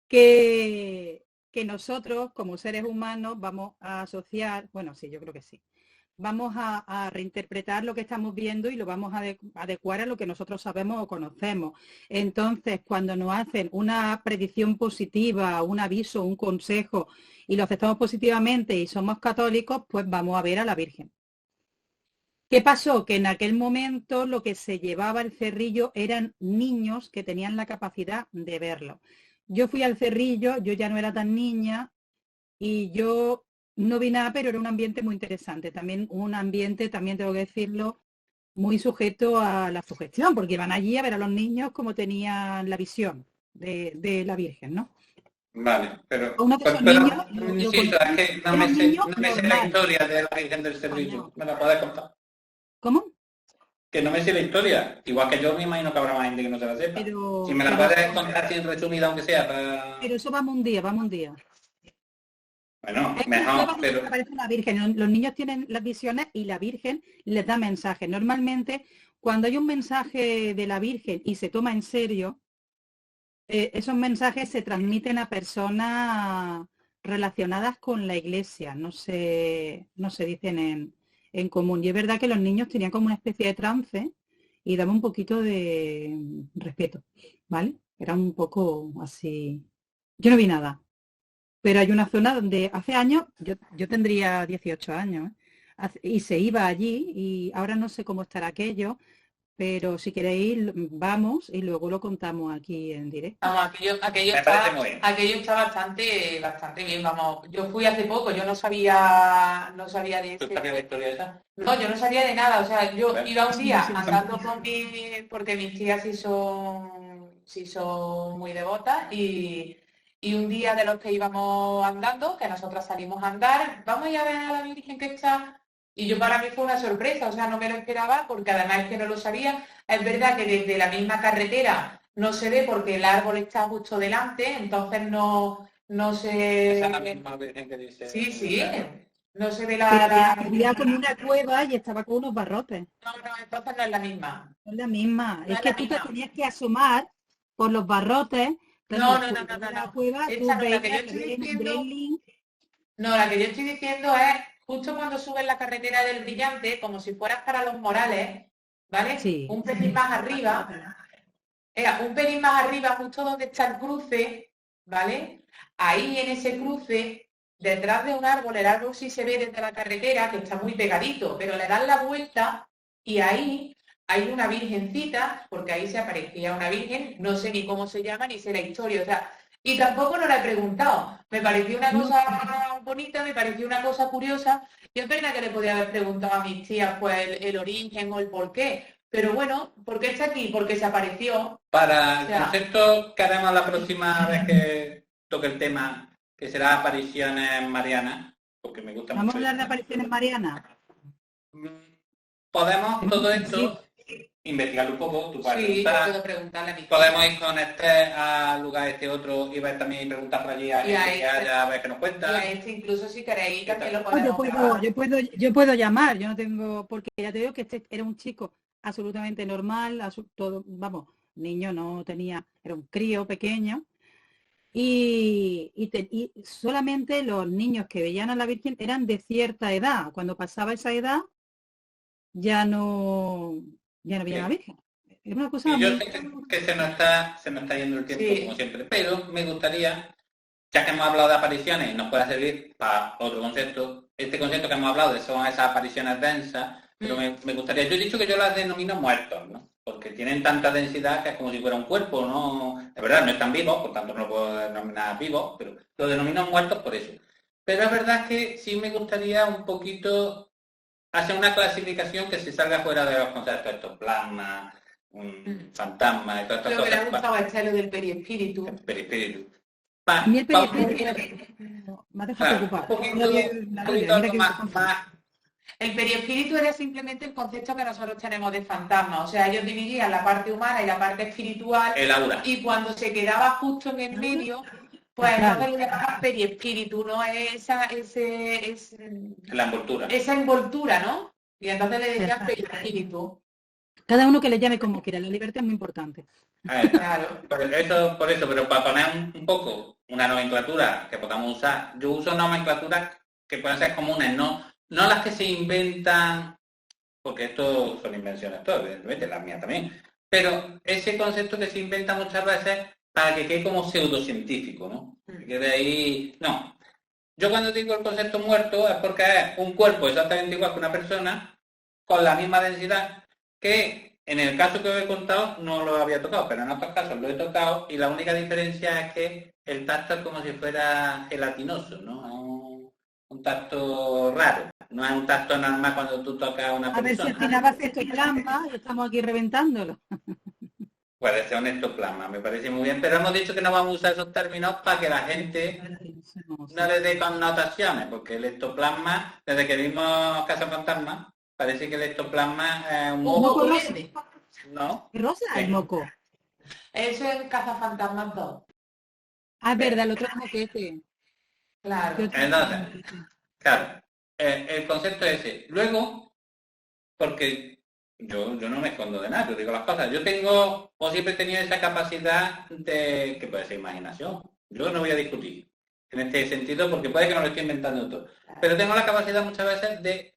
que nosotros como seres humanos vamos a asociar, bueno, sí, yo creo que sí, vamos a reinterpretar lo que estamos viendo y lo vamos a adecuar a lo que nosotros sabemos o conocemos. Entonces, cuando nos hacen una predicción positiva, un aviso, un consejo, y lo aceptamos positivamente y somos católicos, pues vamos a ver a la Virgen. ¿Qué pasó? Que en aquel momento lo que se llevaba el Cerrillo eran niños que tenían la capacidad de verlo. Yo fui al Cerrillo, yo ya no era tan niña, y yo no vi nada, pero era un ambiente muy interesante. También un ambiente, también tengo que decirlo, muy sujeto a la sugestión, porque iban allí a ver a los niños como tenían la visión de la Virgen, ¿no? Vale, pero, A uno de esos pero niños insisto, es que no me eran sé, niños no me sé la normales. historia de la Virgen del Servicio. ¿Me la puedes contar? ¿Cómo? Que no me sé la historia. Igual que yo me imagino que habrá más gente que no se la sepa. Pero, Si me la pero, puedes contar así en resumida, aunque sea para... pero eso vamos un día, vamos un día. Bueno, Es una mejor, cueva donde pero... aparece la Virgen. Los niños tienen las visiones y la Virgen les da mensajes. Normalmente, cuando hay un mensaje de la Virgen y se toma en serio, esos mensajes se transmiten a personas relacionadas con la iglesia, no se dicen en común. Y es verdad que los niños tenían como una especie de trance y daba un poquito de respeto, ¿vale? Era un poco así. Yo no vi nada, pero hay una zona donde hace años, yo tendría 18 años, y se iba allí y ahora no sé cómo estará aquello, pero si queréis vamos y luego lo contamos aquí en directo. Vamos, Me parece muy bien. aquello está bastante bien, vamos. Yo fui hace poco, yo no sabía de ¿Tú ese. sabías la historia esa? No, yo no sabía de nada, o sea, yo Bueno. iba un día Sí, sí, sí. andando porque mis tías sí son muy devotas y un día de los que íbamos andando, que nosotras salimos a andar, vamos a ir a ver a la Virgen que está, y yo para mí fue una sorpresa, o sea, no me lo esperaba porque además es que no lo sabía. Es verdad que desde la misma carretera no se ve porque el árbol está justo delante, entonces no se... Esa es la misma Virgen que dice... Sí, no se ve Pero la... había como una cueva y estaba con unos barrotes. No, entonces no es la misma. No es la misma. No Es es que la tú te misma. tenías que asomar por los barrotes. No, Entonces, no, por la no. cueva, tú Esa no, la veías que yo estoy el diciendo, gremlin. no, la que yo estoy diciendo es justo cuando subes la carretera del Brillante, como si fueras para Los Morales, ¿vale? Sí. Un pelín más arriba, justo donde está el cruce, ¿vale? Ahí en ese cruce, detrás de un árbol, el árbol sí se ve desde la carretera, que está muy pegadito, pero le dan la vuelta y ahí hay una virgencita, porque ahí se aparecía una virgen, no sé ni cómo se llama, ni sé la historia, o sea, y tampoco no la he preguntado. Me pareció una cosa bonita, me pareció una cosa curiosa, y es verdad que le podía haber preguntado a mis tías pues el origen o el por qué, pero bueno, ¿por qué está aquí? Porque se apareció. Para el O sea, concepto que haremos la próxima vez que toque el tema, que será apariciones marianas, porque me gusta Vamos a mucho. hablar de apariciones marianas. Podemos todo Sí. esto investigarlo un poco, tú puedes sí, yo preguntar. puedo preguntarle a mis Podemos ir con este al lugar este otro y ver también y preguntar por allí a Y a gente que este. haya, a ver qué nos Y cuenta. a este incluso si queréis también lo No, podemos grabar. yo puedo llamar, yo no tengo, porque ya te digo que este era un chico absolutamente normal, todo, vamos, niño no tenía, era un crío pequeño, y solamente los niños que veían a la Virgen eran de cierta edad. Cuando pasaba esa edad, ya no veían a la Virgen. Era una cosa Y yo muy... sé que se nos está yendo el tiempo Sí. como siempre, pero me gustaría, ya que hemos hablado de apariciones y nos puede servir para otro concepto, este concepto que hemos hablado de son esas apariciones densas, pero me gustaría, yo he dicho que yo las denomino muertos, ¿no? Porque tienen tanta densidad que es como si fuera un cuerpo, ¿no? De verdad, no están vivos, por tanto no lo puedo denominar vivos, pero lo denomino muertos por eso. Pero es verdad que sí me gustaría un poquito hacer una clasificación que se salga fuera de los conceptos, estos plasmas, fantasmas y todas estas Lo que le ha cosas. gustado a este lo del perispíritu. Perispíritu. A mí el perispíritu me ha dejado preocupado. El perispíritu era simplemente el concepto que nosotros tenemos de fantasma. O sea, ellos dividían la parte humana y la parte espiritual. El aura. Y cuando se quedaba justo en el medio, pues entonces lo llamaban perispíritu, ¿no? La envoltura. Esa envoltura, ¿no? Y entonces le decían perispíritu. Cada uno que le llame como quiera, la libertad es muy importante. Claro. Por eso, pero para poner un poco una nomenclatura que podamos usar, yo uso nomenclaturas que pueden ser comunes, no las que se inventan, porque esto son invenciones todas, evidentemente, las mías también, pero ese concepto que se inventa muchas veces para que quede como pseudocientífico, ¿no? Que de ahí, no. Yo cuando digo el concepto muerto es porque es un cuerpo exactamente igual que una persona, con la misma densidad, que en el caso que os he contado no lo había tocado, pero en otros casos lo he tocado y la única diferencia es que el tacto es como si fuera gelatinoso, ¿no? un tacto raro, no es un tacto normal cuando tú tocas a una A ver si al persona. final va a ser ectoplasma y estamos aquí reventándolo. Puede ser un ectoplasma, me parece muy bien, pero hemos dicho que no vamos a usar esos términos para que la gente no le dé connotaciones, porque el ectoplasma, desde que vimos Cazafantasmas, parece que el ectoplasma es un Un moco, moco verde. ¿no? Rosa, el moco. Eso es Cazafantasmas 2. Ah, es verdad, el otro es moquete. Claro. Entonces, claro, el concepto es ese. Luego, porque yo no me escondo de nada, yo digo las cosas. Yo tengo, o siempre he tenido esa capacidad de, que puede ser imaginación. Yo no voy a discutir en este sentido, porque puede que no lo esté inventando todo. Pero tengo la capacidad muchas veces de,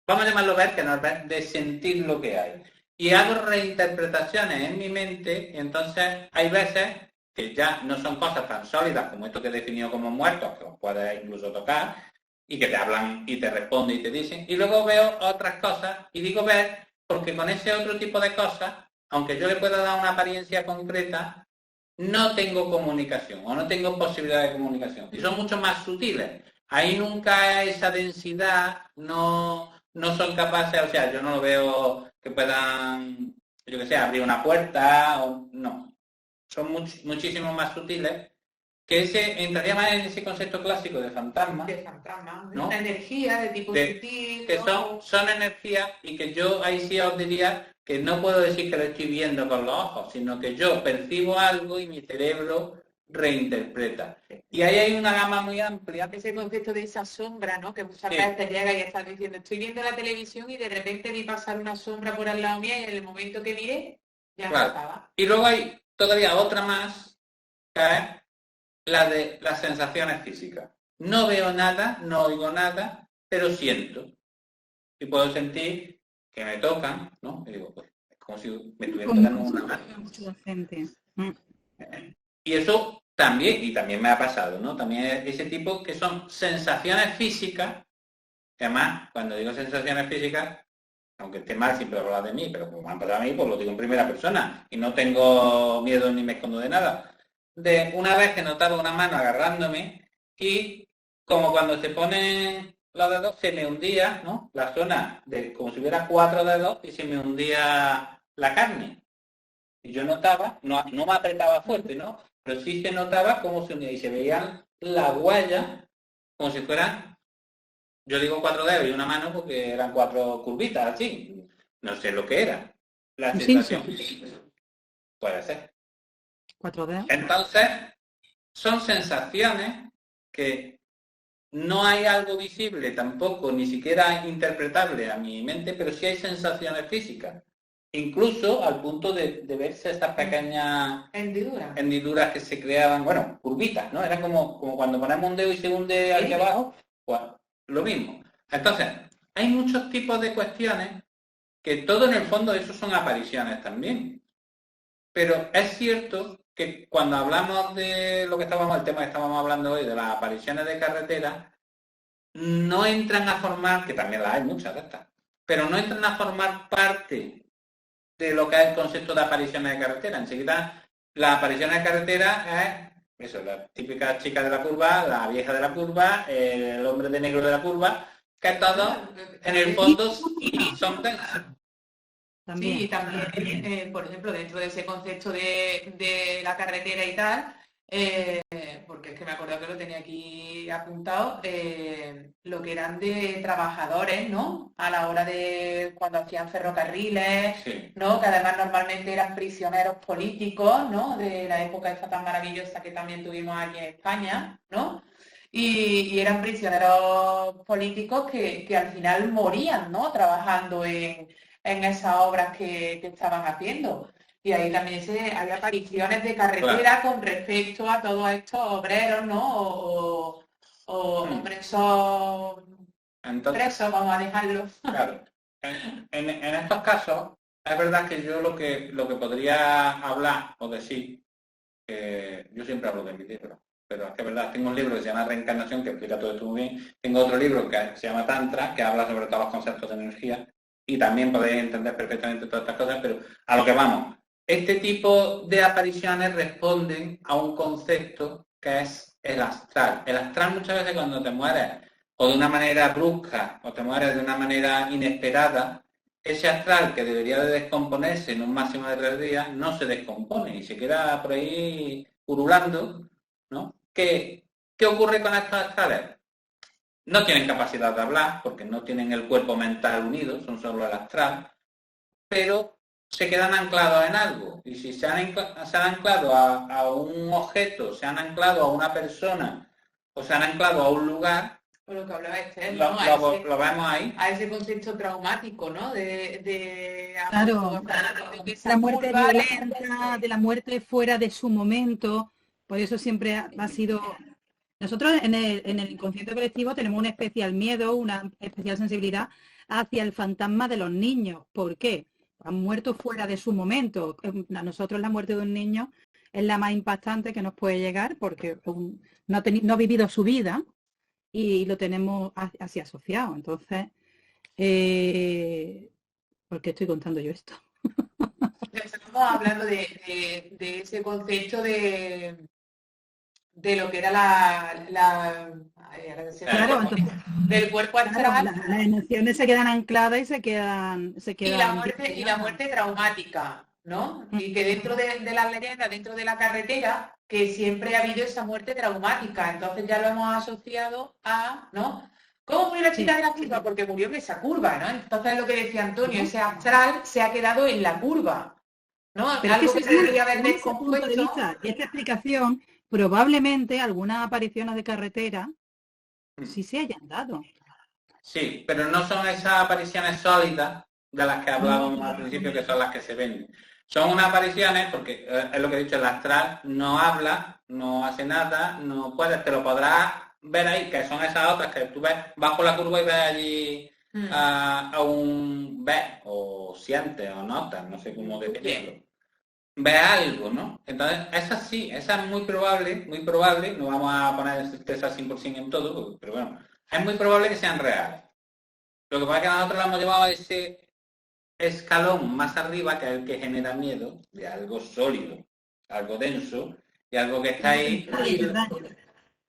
vamos a llamarlo ver, que no es ver, de sentir lo que hay. Y hago reinterpretaciones en mi mente, y entonces hay veces que ya no son cosas tan sólidas como esto que he definido como muertos, que os puedes incluso tocar, y que te hablan y te responden y te dicen, y luego veo otras cosas, y digo ver, porque con ese otro tipo de cosas, aunque yo le pueda dar una apariencia concreta, no tengo comunicación, o no tengo posibilidad de comunicación, y son mucho más sutiles. Ahí nunca esa densidad, no son capaces, o sea, yo no lo veo que puedan, yo que sé, abrir una puerta, o no. Son muchísimo más sutiles, que ese entraría más en ese concepto clásico de fantasma, De fantasma, ¿no? Una energía de tipo sutil. Que son energías, y que yo ahí sí os diría que no puedo decir que lo estoy viendo con los ojos, sino que yo percibo algo y mi cerebro reinterpreta. Y ahí hay una gama muy amplia. Ese concepto de esa sombra, ¿no? Que muchas Sí. veces te llega y estás diciendo, estoy viendo la televisión y de repente vi pasar una sombra por al lado mía y en el momento que miré, ya no Claro. estaba. Y luego hay todavía otra más, que es la de las sensaciones físicas. No veo nada, no oigo nada, pero siento. Y puedo sentir que me tocan, ¿no? Y digo, pues, es como si me estuvieran tocando una mano. Mucha gente. Mm. Y eso también, y también me ha pasado, ¿no? También ese tipo que son sensaciones físicas, que además, cuando digo sensaciones físicas, aunque esté mal siempre hablar de mí, pero como me han pasado a mí, pues lo digo en primera persona, y no tengo miedo ni me escondo de nada. De una vez que notaba una mano agarrándome, y como cuando se ponen los dedos, se me hundía, ¿no? La zona, de como si hubiera 4 dedos, y se me hundía la carne. Y yo notaba, no me apretaba fuerte, ¿no? Pero sí se notaba cómo se unía, y se veían las huellas como si fueran, yo digo 4 dedos y una mano porque eran 4 curvitas así. No sé lo que era. La Un sensación. Puede ser. 4D. Entonces, son sensaciones que no hay algo visible tampoco, ni siquiera interpretable a mi mente, pero sí hay sensaciones físicas. Incluso al punto de verse estas pequeñas hendiduras que se creaban, bueno, curvitas, ¿no? Era como cuando ponemos un dedo y se hunde hacia abajo, pues lo mismo. Entonces, hay muchos tipos de cuestiones que todo en el fondo eso son apariciones también. Pero es cierto que cuando hablamos de lo que el tema que estábamos hablando hoy, de las apariciones de carretera, no entran a formar, que también las hay muchas de estas, pero no entran a formar parte de lo que es el concepto de apariciones de carretera. Enseguida, las apariciones de carretera es eso, la típica chica de la curva, la vieja de la curva, el hombre de negro de la curva, que todos, en el fondo, son densos. También. Sí, también, por ejemplo, dentro de ese concepto de la carretera y tal, porque es que me acuerdo que lo tenía aquí apuntado, lo que eran de trabajadores, ¿no? A la hora de cuando hacían ferrocarriles, Sí. ¿no? Que además normalmente eran prisioneros políticos, ¿no? De la época esta tan maravillosa que también tuvimos aquí en España, ¿no? Y eran prisioneros políticos que al final morían, ¿no? Trabajando en esas obras que estaban haciendo. Y ahí también hay apariciones de carretera, claro, con respecto a todos estos obreros, ¿no? O presos, presos, vamos a dejarlo. Claro. En estos casos, es verdad que yo lo que podría hablar o decir, yo siempre hablo de mi libro, pero es que es verdad, tengo un libro que se llama Reencarnación, que explica todo esto muy bien. Tengo otro libro que se llama Tantra, que habla sobre todos los conceptos de energía, y también podéis entender perfectamente todas estas cosas, pero a lo que vamos. Este tipo de apariciones responden a un concepto que es el astral. El astral muchas veces cuando te mueres o de una manera brusca o te mueres de una manera inesperada, ese astral que debería de descomponerse en un máximo de 3 días no se descompone y se queda por ahí purulando, ¿no? ¿Qué ocurre con estos astrales? No tienen capacidad de hablar porque no tienen el cuerpo mental unido, son solo el astral, pero se quedan anclados en algo. Y si se han anclado a un objeto, se han anclado a una persona o se han anclado a un lugar, por lo que hablaba Esther, ¿no? Lo vemos ahí. A ese concepto traumático, ¿no? Claro, la muerte violenta, de la muerte fuera de su momento. Por eso siempre ha sido... Nosotros en el inconsciente colectivo tenemos un especial miedo, una especial sensibilidad hacia el fantasma de los niños. ¿Por qué? Han muerto fuera de su momento. A nosotros la muerte de un niño es la más impactante que nos puede llegar porque no ha vivido su vida y lo tenemos así asociado. Entonces, ¿por qué estoy contando yo esto? Estamos hablando de ese concepto de lo que era claro, entonces, del cuerpo astral. Claro, las emociones se quedan ancladas y se quedan y la muerte traumática, ¿no? Y que dentro de las leyendas, dentro de la carretera, que siempre ha habido esa muerte traumática. Entonces ya lo hemos asociado a, ¿no? ¿Cómo murió la chica de la curva? Porque murió en esa curva, ¿no? Entonces lo que decía Antonio, ese astral se ha quedado en la curva, ¿no? Pero algo que se debería haber desde ese punto de vista y esta explicación, probablemente algunas apariciones de carretera sí se hayan dado. Sí, pero no son esas apariciones sólidas de las que hablábamos al principio, que son las que se ven. Son unas apariciones, porque es lo que he dicho, el astral no habla, no hace nada, no puedes, te lo podrás ver ahí, que son esas otras que tú ves, vas por la curva y ves allí a un ves, o sientes, o notas, no sé cómo definirlo. Ves algo, ¿no? Entonces, esa sí, esa es muy probable, no vamos a poner certeza 100% en todo, pero bueno, es muy probable que sean reales. Lo que pasa es que nosotros la hemos llevado a ese escalón más arriba, que es el que genera miedo, de algo sólido, algo denso, y algo que está ahí.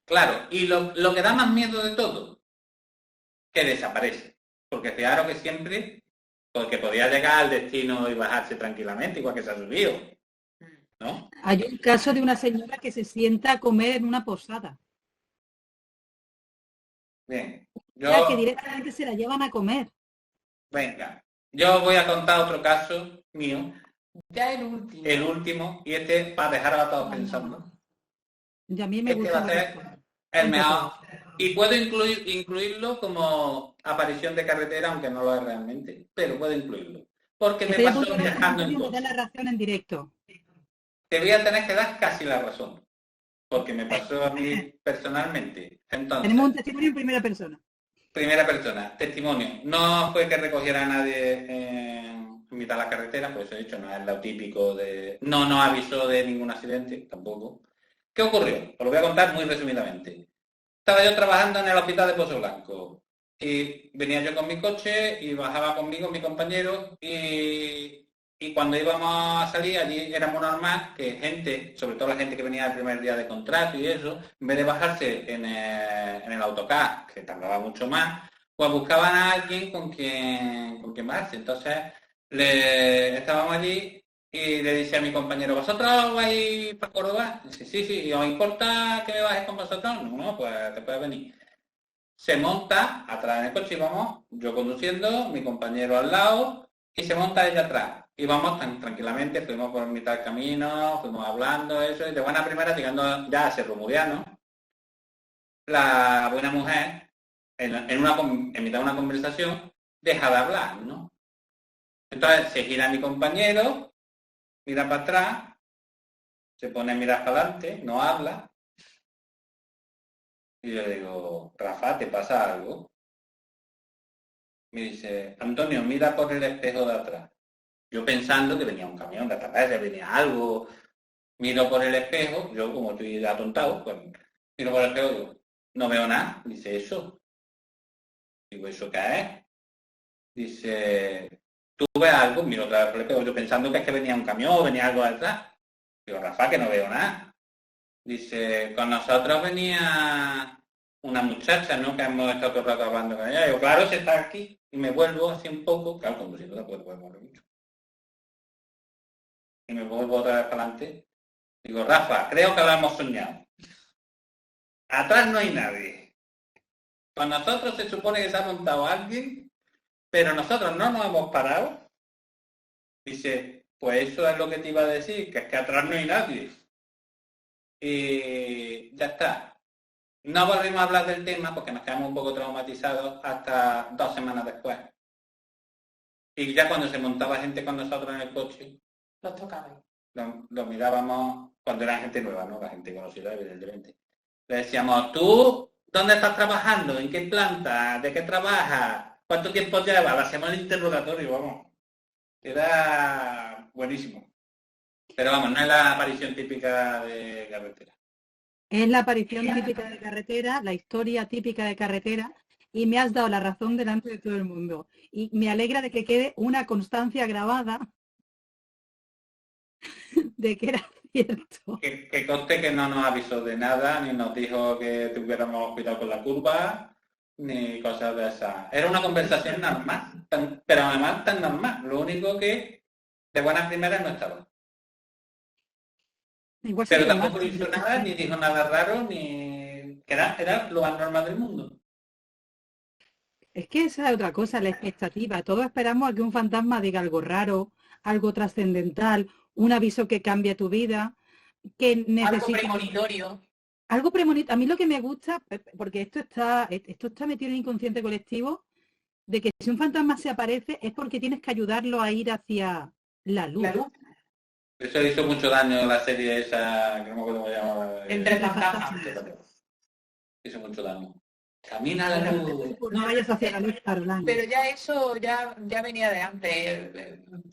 Claro, y lo que da más miedo de todo, que desaparece. Porque fijaros que siempre, porque podía llegar al destino y bajarse tranquilamente, igual que se ha subido, ¿no? Hay un caso de una señora que se sienta a comer en una posada. Bien. Que directamente se la llevan a comer. Venga, yo voy a contar otro caso mío. Ya el último. El último, y este para dejar a todos pensando. Y a mí me gusta. Va a ser el mejor. Y puedo incluirlo como aparición de carretera, aunque no lo es realmente, pero puedo incluirlo. Porque me pasó viajando en coche. La razón en directo. Te voy a tener que dar casi la razón, porque me pasó a mí personalmente. Entonces, tenemos un testimonio en primera persona. Primera persona, testimonio. No fue que recogiera a nadie en mitad de la carretera, por eso he dicho, no es lo típico de... No avisó de ningún accidente, tampoco. ¿Qué ocurrió? Os lo voy a contar muy resumidamente. Estaba yo trabajando en el hospital de Pozo Blanco y venía yo con mi coche y bajaba conmigo mi compañero y cuando íbamos a salir allí era muy normal que gente, sobre todo la gente que venía el primer día de contrato y eso, en vez de bajarse en el autocar, que tardaba mucho más, pues buscaban a alguien con quien bajarse. Entonces estábamos allí y le dice a mi compañero, ¿vosotros vais para Córdoba? Dice, sí, ¿y os importa que me bajes con vosotros? No, pues te puedes venir. Se monta atrás en el coche y vamos, yo conduciendo, mi compañero al lado, y se monta ella atrás. Y vamos tan tranquilamente, fuimos por mitad del camino, fuimos hablando, eso, y de buena primera, llegando ya a Cerro Muriano, la buena mujer, en mitad de una conversación, deja de hablar, ¿no? Entonces se gira mi compañero, mira para atrás, se pone a mirar para adelante, no habla. Y yo digo, Rafa, ¿te pasa algo? Me dice, Antonio, mira por el espejo de atrás. Yo pensando que venía un camión de atrás, que venía algo. Miro por el espejo, yo como estoy atontado, pues miro por el espejo y digo, no veo nada. Dice, eso. Digo, ¿eso qué es? Dice, ¿tú ves algo? Miro otra vez por el espejo, yo pensando que es que venía un camión, venía algo de atrás. Digo, Rafa, que no veo nada. Dice, con nosotros venía una muchacha, ¿no? Que hemos estado todo el rato hablando con ella. Yo, claro, se está aquí. Y me vuelvo así un poco, claro, como si no la puedo mover mucho. Y me vuelvo otra vez para adelante. Digo, Rafa, creo que lo hemos soñado. Atrás no hay nadie. Con nosotros se supone que se ha montado alguien, pero nosotros no nos hemos parado. Dice, pues eso es lo que te iba a decir, que es que atrás no hay nadie. Y ya está. No volvimos a hablar del tema porque nos quedamos un poco traumatizados hasta 2 semanas después. Y ya cuando se montaba gente con nosotros en el coche, Los tocaba. lo mirábamos cuando era gente nueva, ¿no? La gente conocida, evidentemente. Le decíamos, ¿tú dónde estás trabajando? ¿En qué planta? ¿De qué trabajas? ¿Cuánto tiempo llevas? Le hacíamos el interrogatorio, vamos. Era buenísimo. Pero vamos, no es la aparición típica de carretera. Es la aparición típica de carretera, la historia típica de carretera, y me has dado la razón delante de todo el mundo. Y me alegra de que quede una constancia grabada de que era cierto. Que conste que no nos avisó de nada, ni nos dijo que tuviéramos cuidado con la curva, ni cosas de esas. Era una conversación normal, pero además tan normal. Lo único que de buenas primeras no estaba. Igual Pero sería tampoco más. hizo nada, ni dijo nada raro, ni... Era lo más normal del mundo. Es que esa es otra cosa, la expectativa. Todos esperamos a que un fantasma diga algo raro, algo trascendental, un aviso que cambie tu vida, que Algo necesita... premonitorio. Algo premonitorio. A mí lo que me gusta, porque esto está metido en el inconsciente colectivo, de que si un fantasma se aparece es porque tienes que ayudarlo a ir hacia la luz. La luz. Eso hizo mucho daño la serie esa, que no me acuerdo cómo se llama. Entre fantasmas. Hizo mucho daño. Camina a la luz. No vayas hacia la luz, Caroline. Pero ya eso ya venía de antes.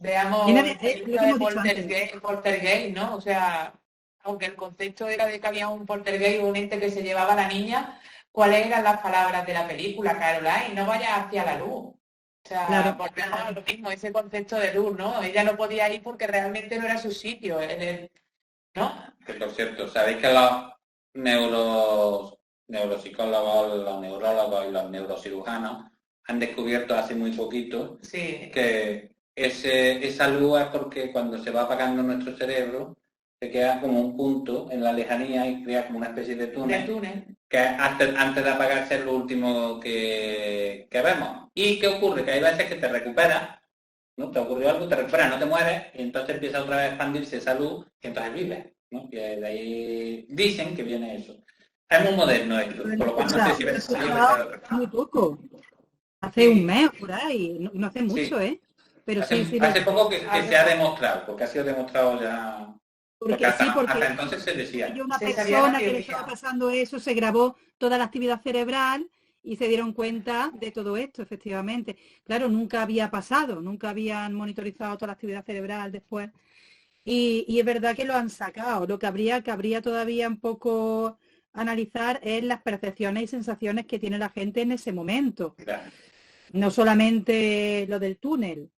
Veamos Viene de- el película lo de que hemos dicho Poltergeist, ¿no? O sea, aunque el concepto era de que había un poltergeist, un ente que se llevaba a la niña, ¿cuáles eran las palabras de la película, Caroline? No vayas hacia la luz. O sea, Claro. volvemos a lo mismo, ese concepto de luz, ¿no? Ella no podía ir porque realmente no era su sitio, ¿no? Que por cierto, ¿sabéis que los neuropsicólogos, los neurólogos y los neurocirujanos han descubierto hace muy poquito Sí. que esa luz es porque cuando se va apagando nuestro cerebro se queda como un punto en la lejanía y crea como una especie de De túnel, túnel. que antes de apagarse es lo último que vemos. ¿Y qué ocurre? Que hay veces que te recuperas, ¿no? Te ocurrió algo, te recuperas, no te mueres, y entonces empieza otra vez a expandirse esa luz y entonces vives, ¿no? Y de ahí dicen que viene eso. Es muy moderno esto, por lo cual no sé si ves Muy poco. Hace un mes por ahí, no hace mucho, ¿eh? Pero sí. Hace poco que se ha demostrado, porque ha sido demostrado ya. Porque hasta entonces se decía. Una Se sabía persona la que le teoría. estaba pasando eso, se grabó toda la actividad cerebral y se dieron cuenta de todo esto, efectivamente. Claro, nunca había pasado, nunca habían monitorizado toda la actividad cerebral después. Y es verdad que lo han sacado. Lo que habría todavía un poco analizar es las percepciones y sensaciones que tiene la gente en ese momento. Claro. No solamente lo del túnel.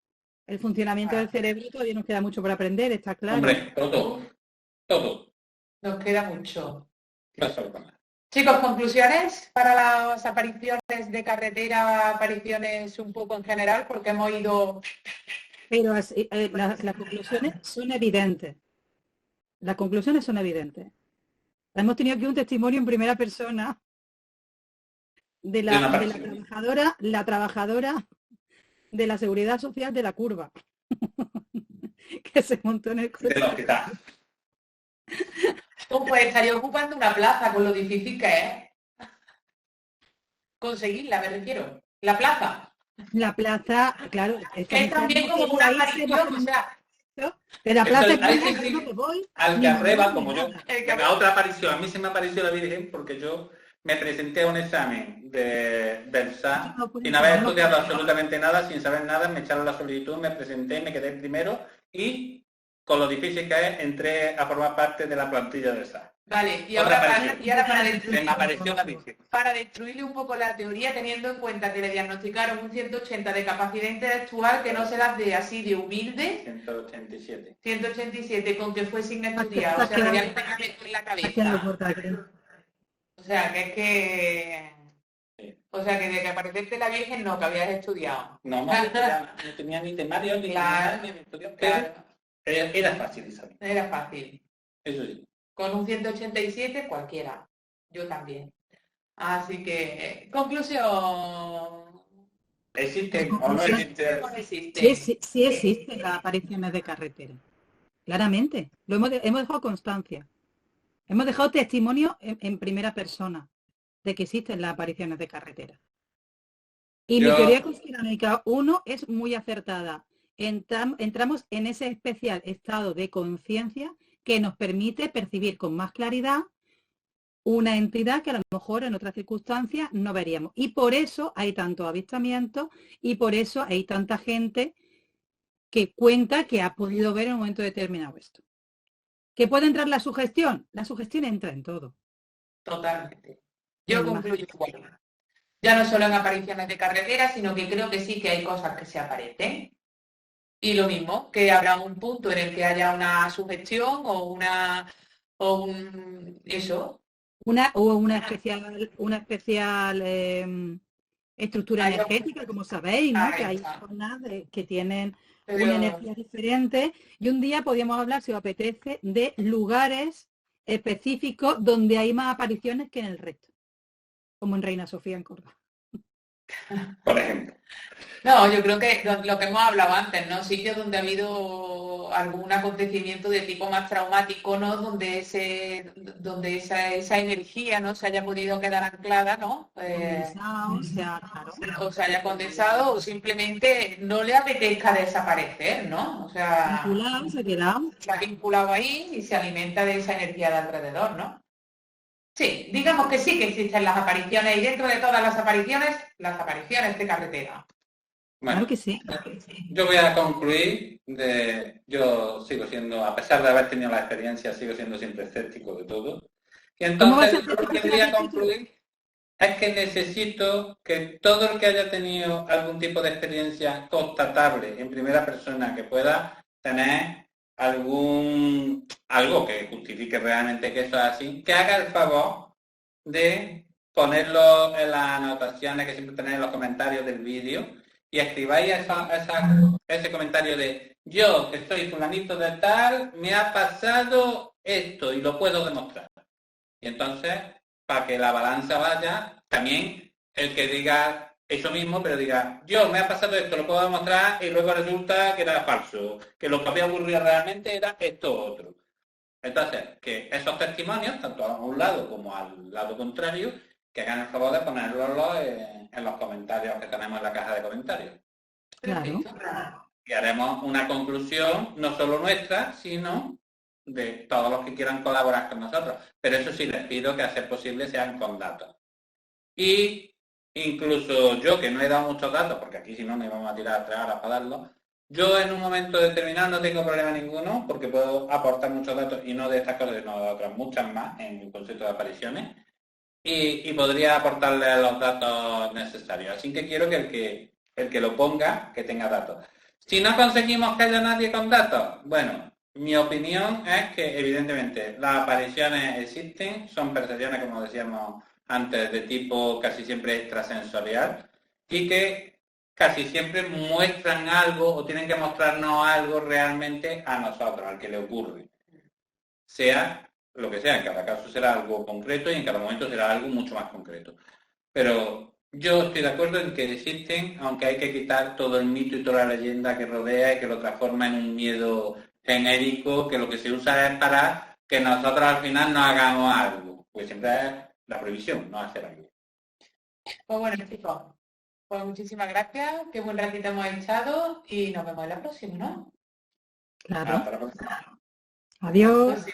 El funcionamiento del cerebro todavía nos queda mucho por aprender, está claro. Hombre, todo. Nos queda mucho. Paso con nada. Chicos, conclusiones para las apariciones de carretera, apariciones un poco en general, porque hemos ido... Pero las conclusiones son evidentes. Las conclusiones son evidentes. Hemos tenido aquí un testimonio en primera persona de la trabajadora de la seguridad social de la curva, que se montó en el coche. Del hospital. Pues estaría ocupando una plaza con lo difícil que es. Conseguirla, me refiero. La plaza. La plaza, claro. Que es también como una aparición, o sea... De la plaza al que aprueba, como yo, la otra aparición, a mí se me apareció la Virgen porque yo me presenté a un examen del SA sin haber estudiado absolutamente nada, sin saber nada, me echaron la solicitud, me presenté, me quedé primero y con lo difícil que es, entré a formar parte de la plantilla de esa. Vale, y Otra ahora aparición. para destruir, Me apareció la bici. para destruirle un poco la teoría, teniendo en cuenta que le diagnosticaron un 180 de capacidad intelectual que no se las de así de humilde. 187. 187, con que fue sin estudiar, o sea, tenía que pegarle en la cabeza. O sea, que es que... O sea, que de que aparecerte la Virgen no, que habías estudiado. No tenía ni temario, ni Claro, ni estudio, claro. Era fácil, Isabel. Era fácil. Eso sí. Con un 187 cualquiera. Yo también. Así que, conclusión. ¿Existen o no existen? No existe. Sí existen las apariciones de carretera. Claramente. Hemos dejado constancia. Hemos dejado testimonio en primera persona de que existen las apariciones de carretera. Y mi teoría conspiranoica 1 es muy acertada. Entramos en ese especial estado de conciencia que nos permite percibir con más claridad una entidad que a lo mejor en otras circunstancias no veríamos. Y por eso hay tantos avistamientos y por eso hay tanta gente que cuenta que ha podido ver en un momento determinado esto. ¿Que puede entrar la sugestión? La sugestión entra en todo. Totalmente. Yo concluyo igual. Ya no solo en apariciones de carretera, sino que creo que sí que hay cosas que se aparecen. Y lo mismo, que habrá un punto en el que haya una sugestión o una especial estructura energética, como sabéis, ¿no? Que hay zonas que tienen una energía diferente. Y un día podríamos hablar, si os apetece, de lugares específicos donde hay más apariciones que en el resto. Como en Reina Sofía, en Córdoba. Por ejemplo. No, yo creo que lo que hemos hablado antes, ¿no? Sitios donde ha habido algún acontecimiento de tipo más traumático, ¿no? Donde esa energía no se haya podido quedar anclada, ¿no? O se haya condensado o simplemente no le apetezca desaparecer, ¿no? O sea, se ha vinculado ahí y se alimenta de esa energía de alrededor, ¿no? Sí, digamos que sí que existen las apariciones y dentro de todas las apariciones de carretera. Bueno, claro que sí. Yo voy a concluir yo sigo siendo, a pesar de haber tenido la experiencia, sigo siendo siempre escéptico de todo. Y entonces lo que voy a concluir es que necesito que todo el que haya tenido algún tipo de experiencia constatable en primera persona, que pueda tener algo que justifique realmente que eso es así, que haga el favor de ponerlo en las anotaciones que siempre tenéis en los comentarios del vídeo y escribáis ese comentario de yo, que soy fulanito de tal, me ha pasado esto y lo puedo demostrar. Y entonces, para que la balanza vaya, también el que diga eso mismo, pero diga, yo, me ha pasado esto, lo puedo demostrar y luego resulta que era falso, que lo que había ocurrido realmente era esto otro. Entonces, que esos testimonios, tanto a un lado como al lado contrario, que hagan el favor de ponerlos en los comentarios que tenemos en la caja de comentarios. Claro. Y haremos una conclusión, no solo nuestra, sino de todos los que quieran colaborar con nosotros. Pero eso sí, les pido que a ser posible sean con datos. Y incluso yo, que no he dado muchos datos, porque aquí si no me vamos a tirar 3 horas para darlos, yo en un momento determinado no tengo problema ninguno, porque puedo aportar muchos datos, y no de estas cosas, sino de otras muchas más, en el concepto de apariciones, y podría aportarle los datos necesarios. Así que quiero que el que lo ponga, que tenga datos. Si no conseguimos que haya nadie con datos, bueno, mi opinión es que evidentemente las apariciones existen, son percepciones, como decíamos antes, de tipo casi siempre extrasensorial, y que casi siempre muestran algo o tienen que mostrarnos algo realmente a nosotros, al que le ocurre. Sea lo que sea, en cada caso será algo concreto y en cada momento será algo mucho más concreto. Pero yo estoy de acuerdo en que existen, aunque hay que quitar todo el mito y toda la leyenda que rodea y que lo transforma en un miedo genérico, que lo que se usa es para que nosotros al final no hagamos algo. Pues siempre es la prohibición, no hacer algo. Pues bueno, chicos, pues muchísimas gracias, qué buen ratito hemos echado y nos vemos en la próxima, ¿no? Claro. Hasta la próxima. Adiós. Pues sí.